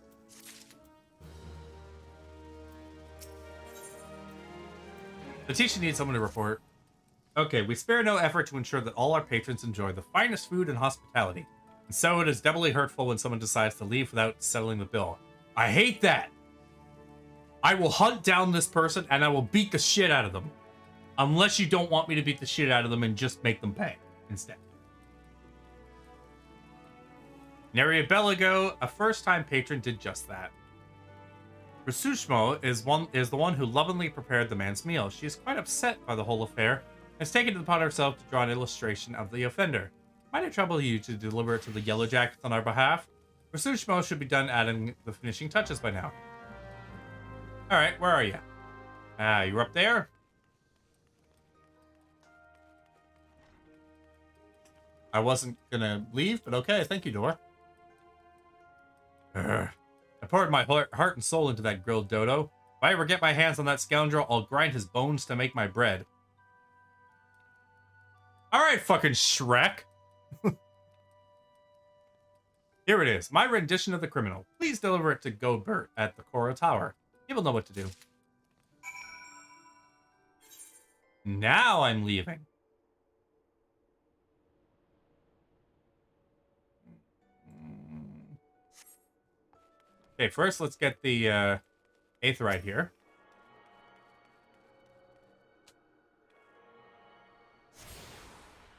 Letitia needs someone to report. Okay, we spare no effort to ensure that all our patrons enjoy the finest food and hospitality. And so it is doubly hurtful when someone decides to leave without settling the bill. I hate that! I will hunt down this person and I will beat the shit out of them. Unless you don't want me to beat the shit out of them and just make them pay instead. Neria Belago, a first-time patron, did just that. Rasushmo is the one who lovingly prepared the man's meal. She is quite upset by the whole affair and has taken it upon herself to draw an illustration of the offender. Might it trouble you to deliver it to the Yellow Jackets on our behalf? Rasushmo should be done adding the finishing touches by now. Alright, where are you? You're up there? I wasn't gonna leave, but okay, thank you, Dora. I poured my heart and soul into that grilled dodo. If I ever get my hands on that scoundrel, I'll grind his bones to make my bread. Alright, fucking Shrek. Here it is, my rendition of the criminal. Please deliver it to Gobert at the Cora Tower. He will know what to do. Now I'm leaving. Okay, first let's get the Aetheryte here.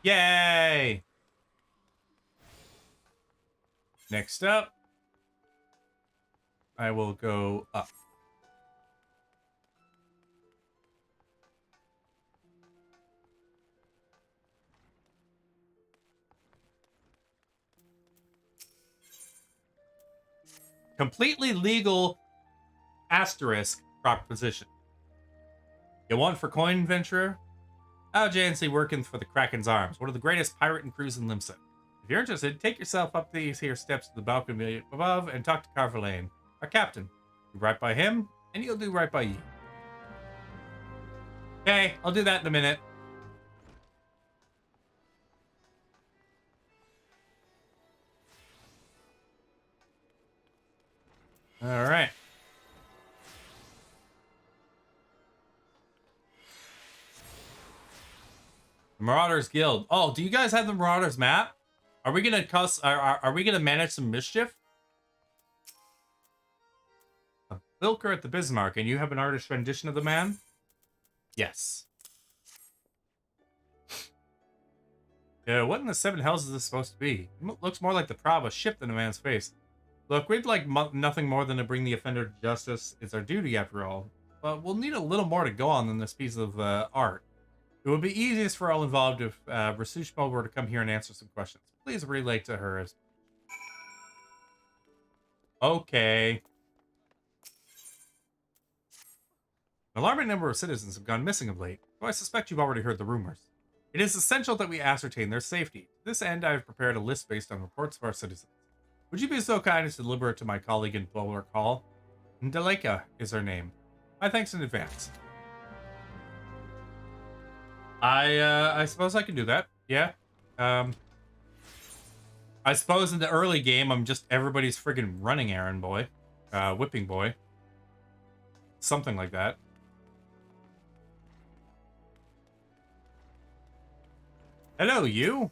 Yay! Next up, I will go up. Completely legal asterisk proposition. You want for coin, venturer? How JNC working for the Kraken's Arms, one of the greatest pirate crews in Limsa. If you're interested, take yourself up these here steps to the balcony above and talk to Carverlane, our captain. Do right by him, and he'll do right by you. Okay, I'll do that in a minute. All right. Marauders Guild. Oh, do you guys have the Marauders map? Are we gonna are we gonna manage some mischief? A Bilker at the Bismarck, and you have an artist rendition of the man? Yes. Yeah, what in the seven hells is this supposed to be? It looks more like the prow of a ship than a man's face. Look, we'd like nothing more than to bring the offender to justice. It's our duty, after all. But we'll need a little more to go on than this piece of art. It would be easiest for all involved if Rasushmo were to come here and answer some questions. Please relay to her. Okay. An alarming number of citizens have gone missing of late, though I suspect you've already heard the rumors. It is essential that we ascertain their safety. To this end, I have prepared a list based on reports of our citizens. Would you be so kind as to deliver it to my colleague in Bulwark Hall? Ndaleka is her name. My thanks in advance. I suppose I can do that. Yeah. I suppose in the early game, I'm just everybody's friggin' running errand boy. Whipping boy. Something like that. Hello, you.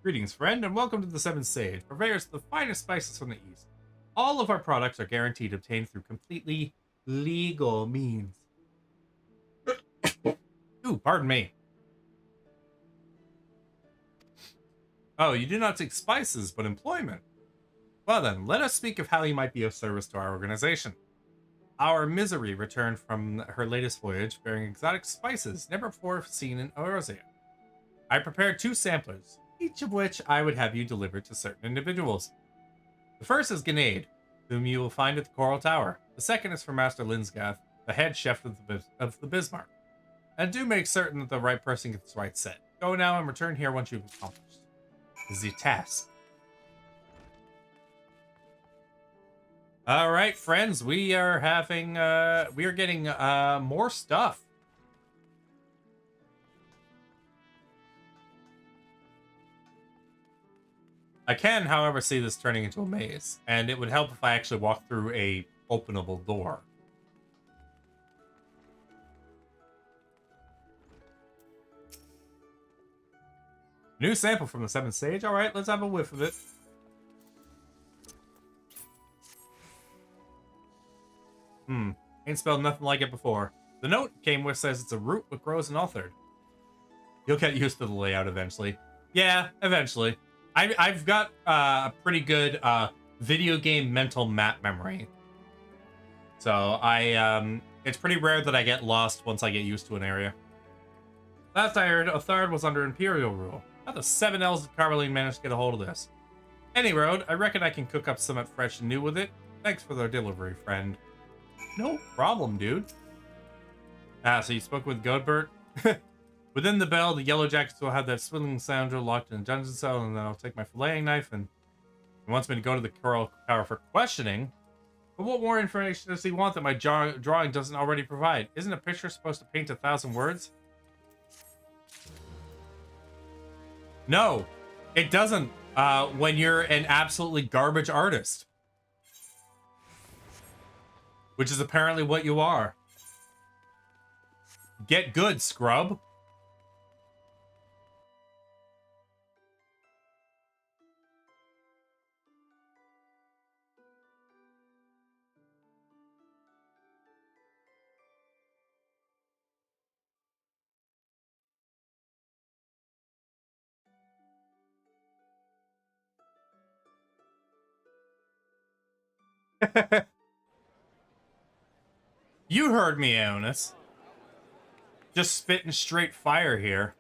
Greetings, friend, and welcome to the Seventh Sage, purveyors of the finest spices from the East. All of our products are guaranteed obtained through completely legal means. Ooh, pardon me. Oh, you do not seek spices, but employment. Well then, let us speak of how you might be of service to our organization. Our Misery returned from her latest voyage bearing exotic spices never before seen in Eorzea. I prepared 2 samplers, each of which I would have you deliver to certain individuals. The first is Grenade, whom you will find at the Coral Tower. The second is for Master Linsgath, the head chef of the Bismarck. And do make certain that the right person gets the right set. Go now and return here once you've accomplished the task. All right, friends, we are having we are getting more stuff. I can, however, see this turning into a maze, and it would help if I actually walked through a openable door. New sample from the Seventh Sage. All right, let's have a whiff of it. Ain't spelled nothing like it before. The note it came with says it's a root that grows in Althard. You'll get used to the layout eventually. Yeah, eventually. I've got a pretty good video game mental map memory. So it's pretty rare that I get lost once I get used to an area. Last I heard, Althard was under Imperial rule. How the 7 elves of Carverlane managed to get a hold of this? Any road, I reckon I can cook up something fresh and new with it. Thanks for the delivery, friend. No problem, dude. Ah, so you spoke with Godbert? Within the bell, the Yellow Jackets will have that swilling scoundrel locked in a dungeon cell, and then I'll take my filleting knife, and he wants me to go to the Coral Tower for questioning. But what more information does he want that my drawing doesn't already provide? Isn't a picture supposed to paint 1,000 words? No, it doesn't when you're an absolutely garbage artist. Which is apparently what you are. Get good, scrub. You heard me, Aonis. Just spitting straight fire here.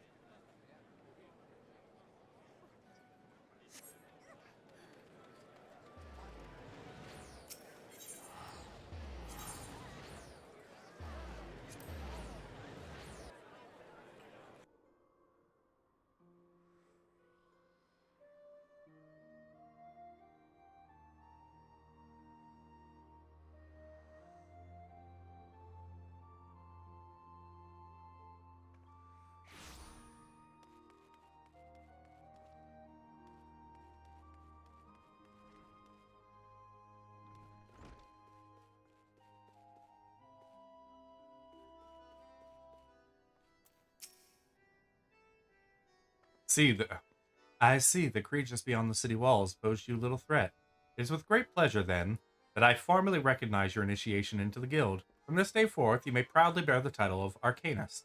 I see the creatures beyond the city walls pose you little threat. It is with great pleasure, then, that I formally recognize your initiation into the guild. From this day forth, you may proudly bear the title of Arcanus.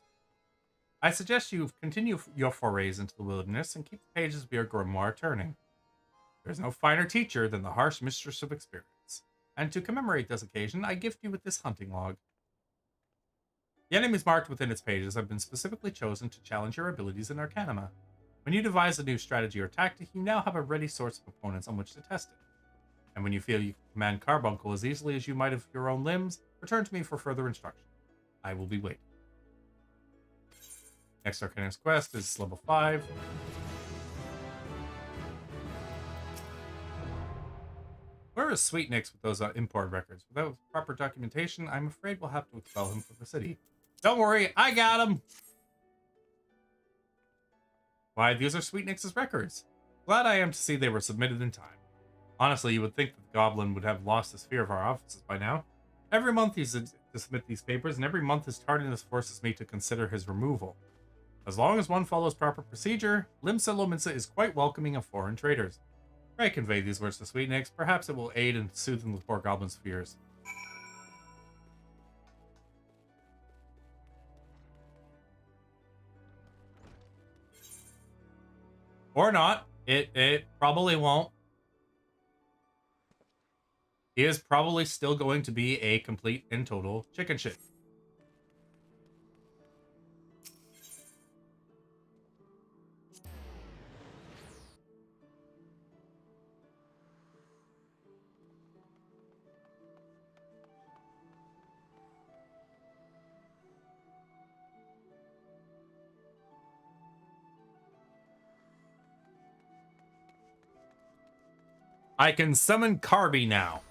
I suggest you continue your forays into the wilderness and keep the pages of your grimoire turning. There is no finer teacher than the harsh mistress of experience. And to commemorate this occasion, I gift you with this hunting log. The enemies marked within its pages have been specifically chosen to challenge your abilities in Arcanima. When you devise a new strategy or tactic, you now have a ready source of opponents on which to test it. And when you feel you can command Carbuncle as easily as you might of your own limbs, return to me for further instruction. I will be waiting. Next Arcanus quest is level 5. Where is Sweet Nix with those import records? Without proper documentation, I'm afraid we'll have to expel him from the city. Don't worry, I got him! Why, these are Sweet Nix's records. Glad I am to see they were submitted in time. Honestly, you would think that the goblin would have lost his fear of our offices by now. Every month he's to submit these papers, and every month his tardiness forces me to consider his removal. As long as one follows proper procedure, Limsa Lominsa is quite welcoming of foreign traders. Pray convey these words to Sweet Nix. Perhaps it will aid in soothing the poor goblin's fears. Or not. It probably won't. He is probably still going to be a complete and total chicken shit. I can summon Carby now.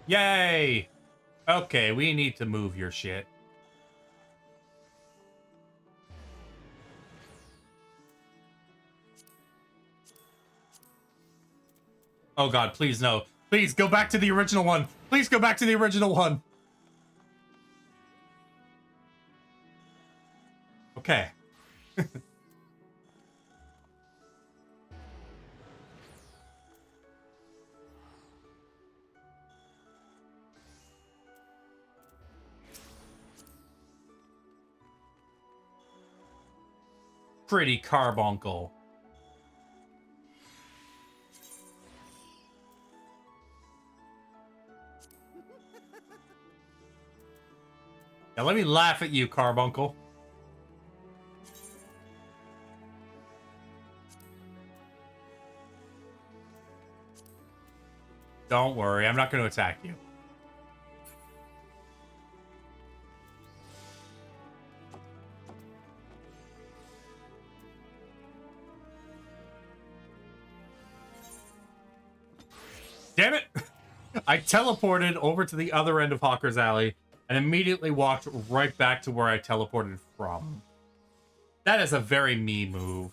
Yay! Okay, we need to move your shit. Oh god, please no. Please go back to the original one. Please go back to the original one. Okay. Pretty carbuncle. Now let me laugh at you, carbuncle. Don't worry, I'm not going to attack you. Damn it! I teleported over to the other end of Hawker's Alley and immediately walked right back to where I teleported from. That is a very me move.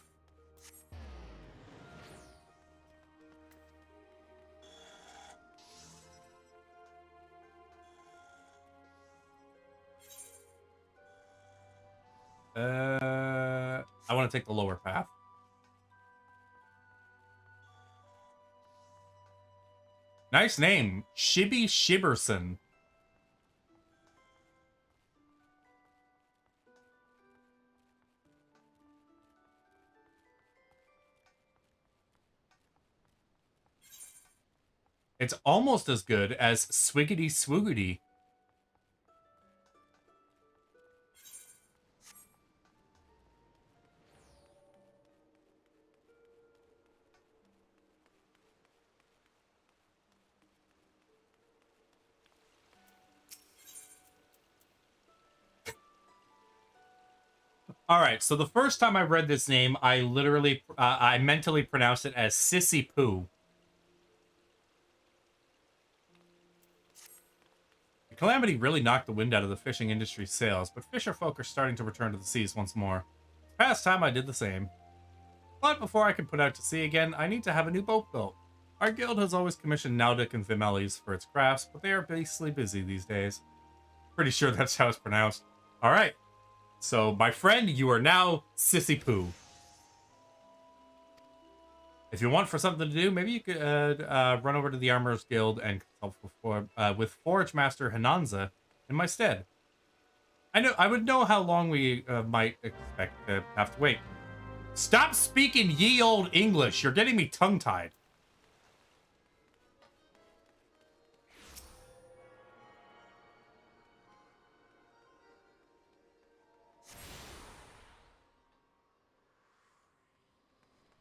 I want to take the lower path. Nice name, Shibby Shibberson. It's almost as good as Swiggity Swoogity. All right, so the first time I read this name, I literally, I mentally pronounced it as Sissy Poo. The calamity really knocked the wind out of the fishing industry's sails, but fisher folk are starting to return to the seas once more. It's past time I did the same. But before I can put out to sea again, I need to have a new boat built. Our guild has always commissioned Nautic and Vimelis for its crafts, but they are beastly busy these days. Pretty sure that's how it's pronounced. All right. So, my friend, you are now Sissy Poo. If you want for something to do, maybe you could run over to the Armorers Guild and consult with Forge Master Hananza in my stead. I would know how long we might expect to have to wait. Stop speaking ye old English. You're getting me tongue-tied.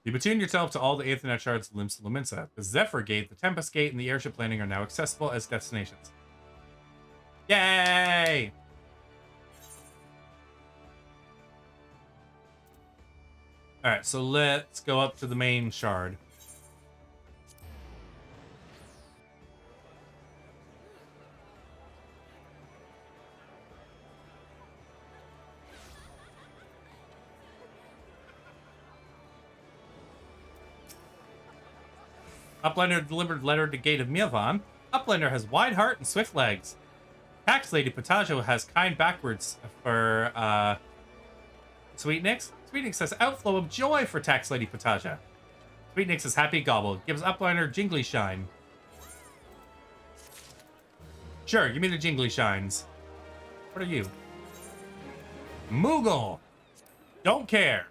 You've attuned yourself to all the Aethernet shards of Ensyia. The Zephyr Gate, the Tempest Gate, and the Airship Landing are now accessible as destinations. Yay! Alright, so let's go up to the main shard. Uplander delivered letter to Gate of Milvan. Uplander has wide heart and swift legs. Tax Lady Potajo has kind backwards for Sweetnix. Sweetnix says outflow of joy for Tax Lady Potaja. Sweetnix is happy gobble. Gives Uplander jingly shine. Sure, give me the jingly shines. What are you? Moogle. Don't care.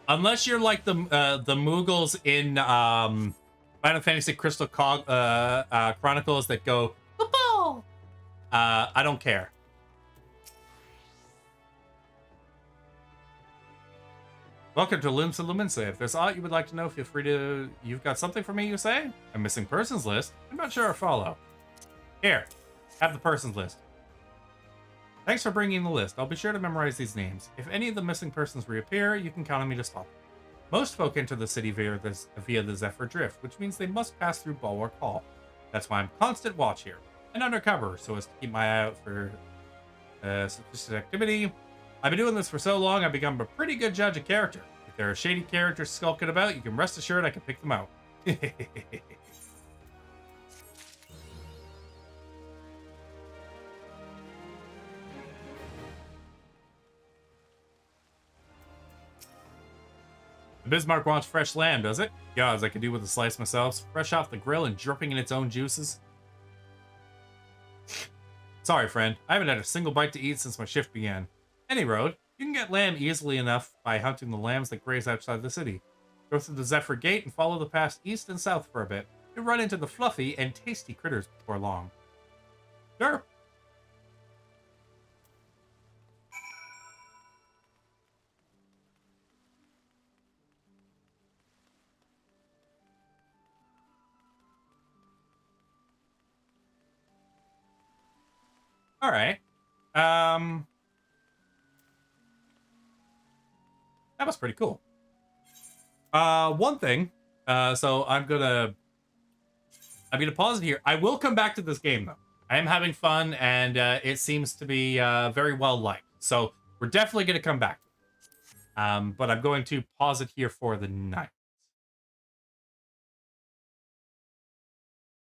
Unless you're like the Moogles in Final Fantasy Crystal Chronicles that go football. I don't care. Welcome to Ensyia. If there's aught you would like to know, feel free to. You've got something for me, you say? A missing persons list? I'm not sure I follow. Here, have the persons list. Thanks for bringing the list. I'll be sure to memorize these names. If any of the missing persons reappear, you can count on me to spot them. Most folk enter the city via the Zephyr Drift, which means they must pass through Bulwark Hall. That's why I'm constant watch here, and undercover, so as to keep my eye out for suspicious activity. I've been doing this for so long, I've become a pretty good judge of character. If there are shady characters skulking about, you can rest assured I can pick them out. The Bismarck wants fresh lamb, does it? Gods, I could do with a slice myself. Fresh off the grill and dripping in its own juices. Sorry, friend. I haven't had a single bite to eat since my shift began. Any road, you can get lamb easily enough by hunting the lambs that graze outside the city. Go through the Zephyr Gate and follow the path east and south for a bit. You'll run into the fluffy and tasty critters before long. Sure. All right. That was pretty cool. One thing. So I'm gonna pause it here. I will come back to this game though. I am having fun, and it seems to be very well liked. So we're definitely gonna come back. But I'm going to pause it here for the night.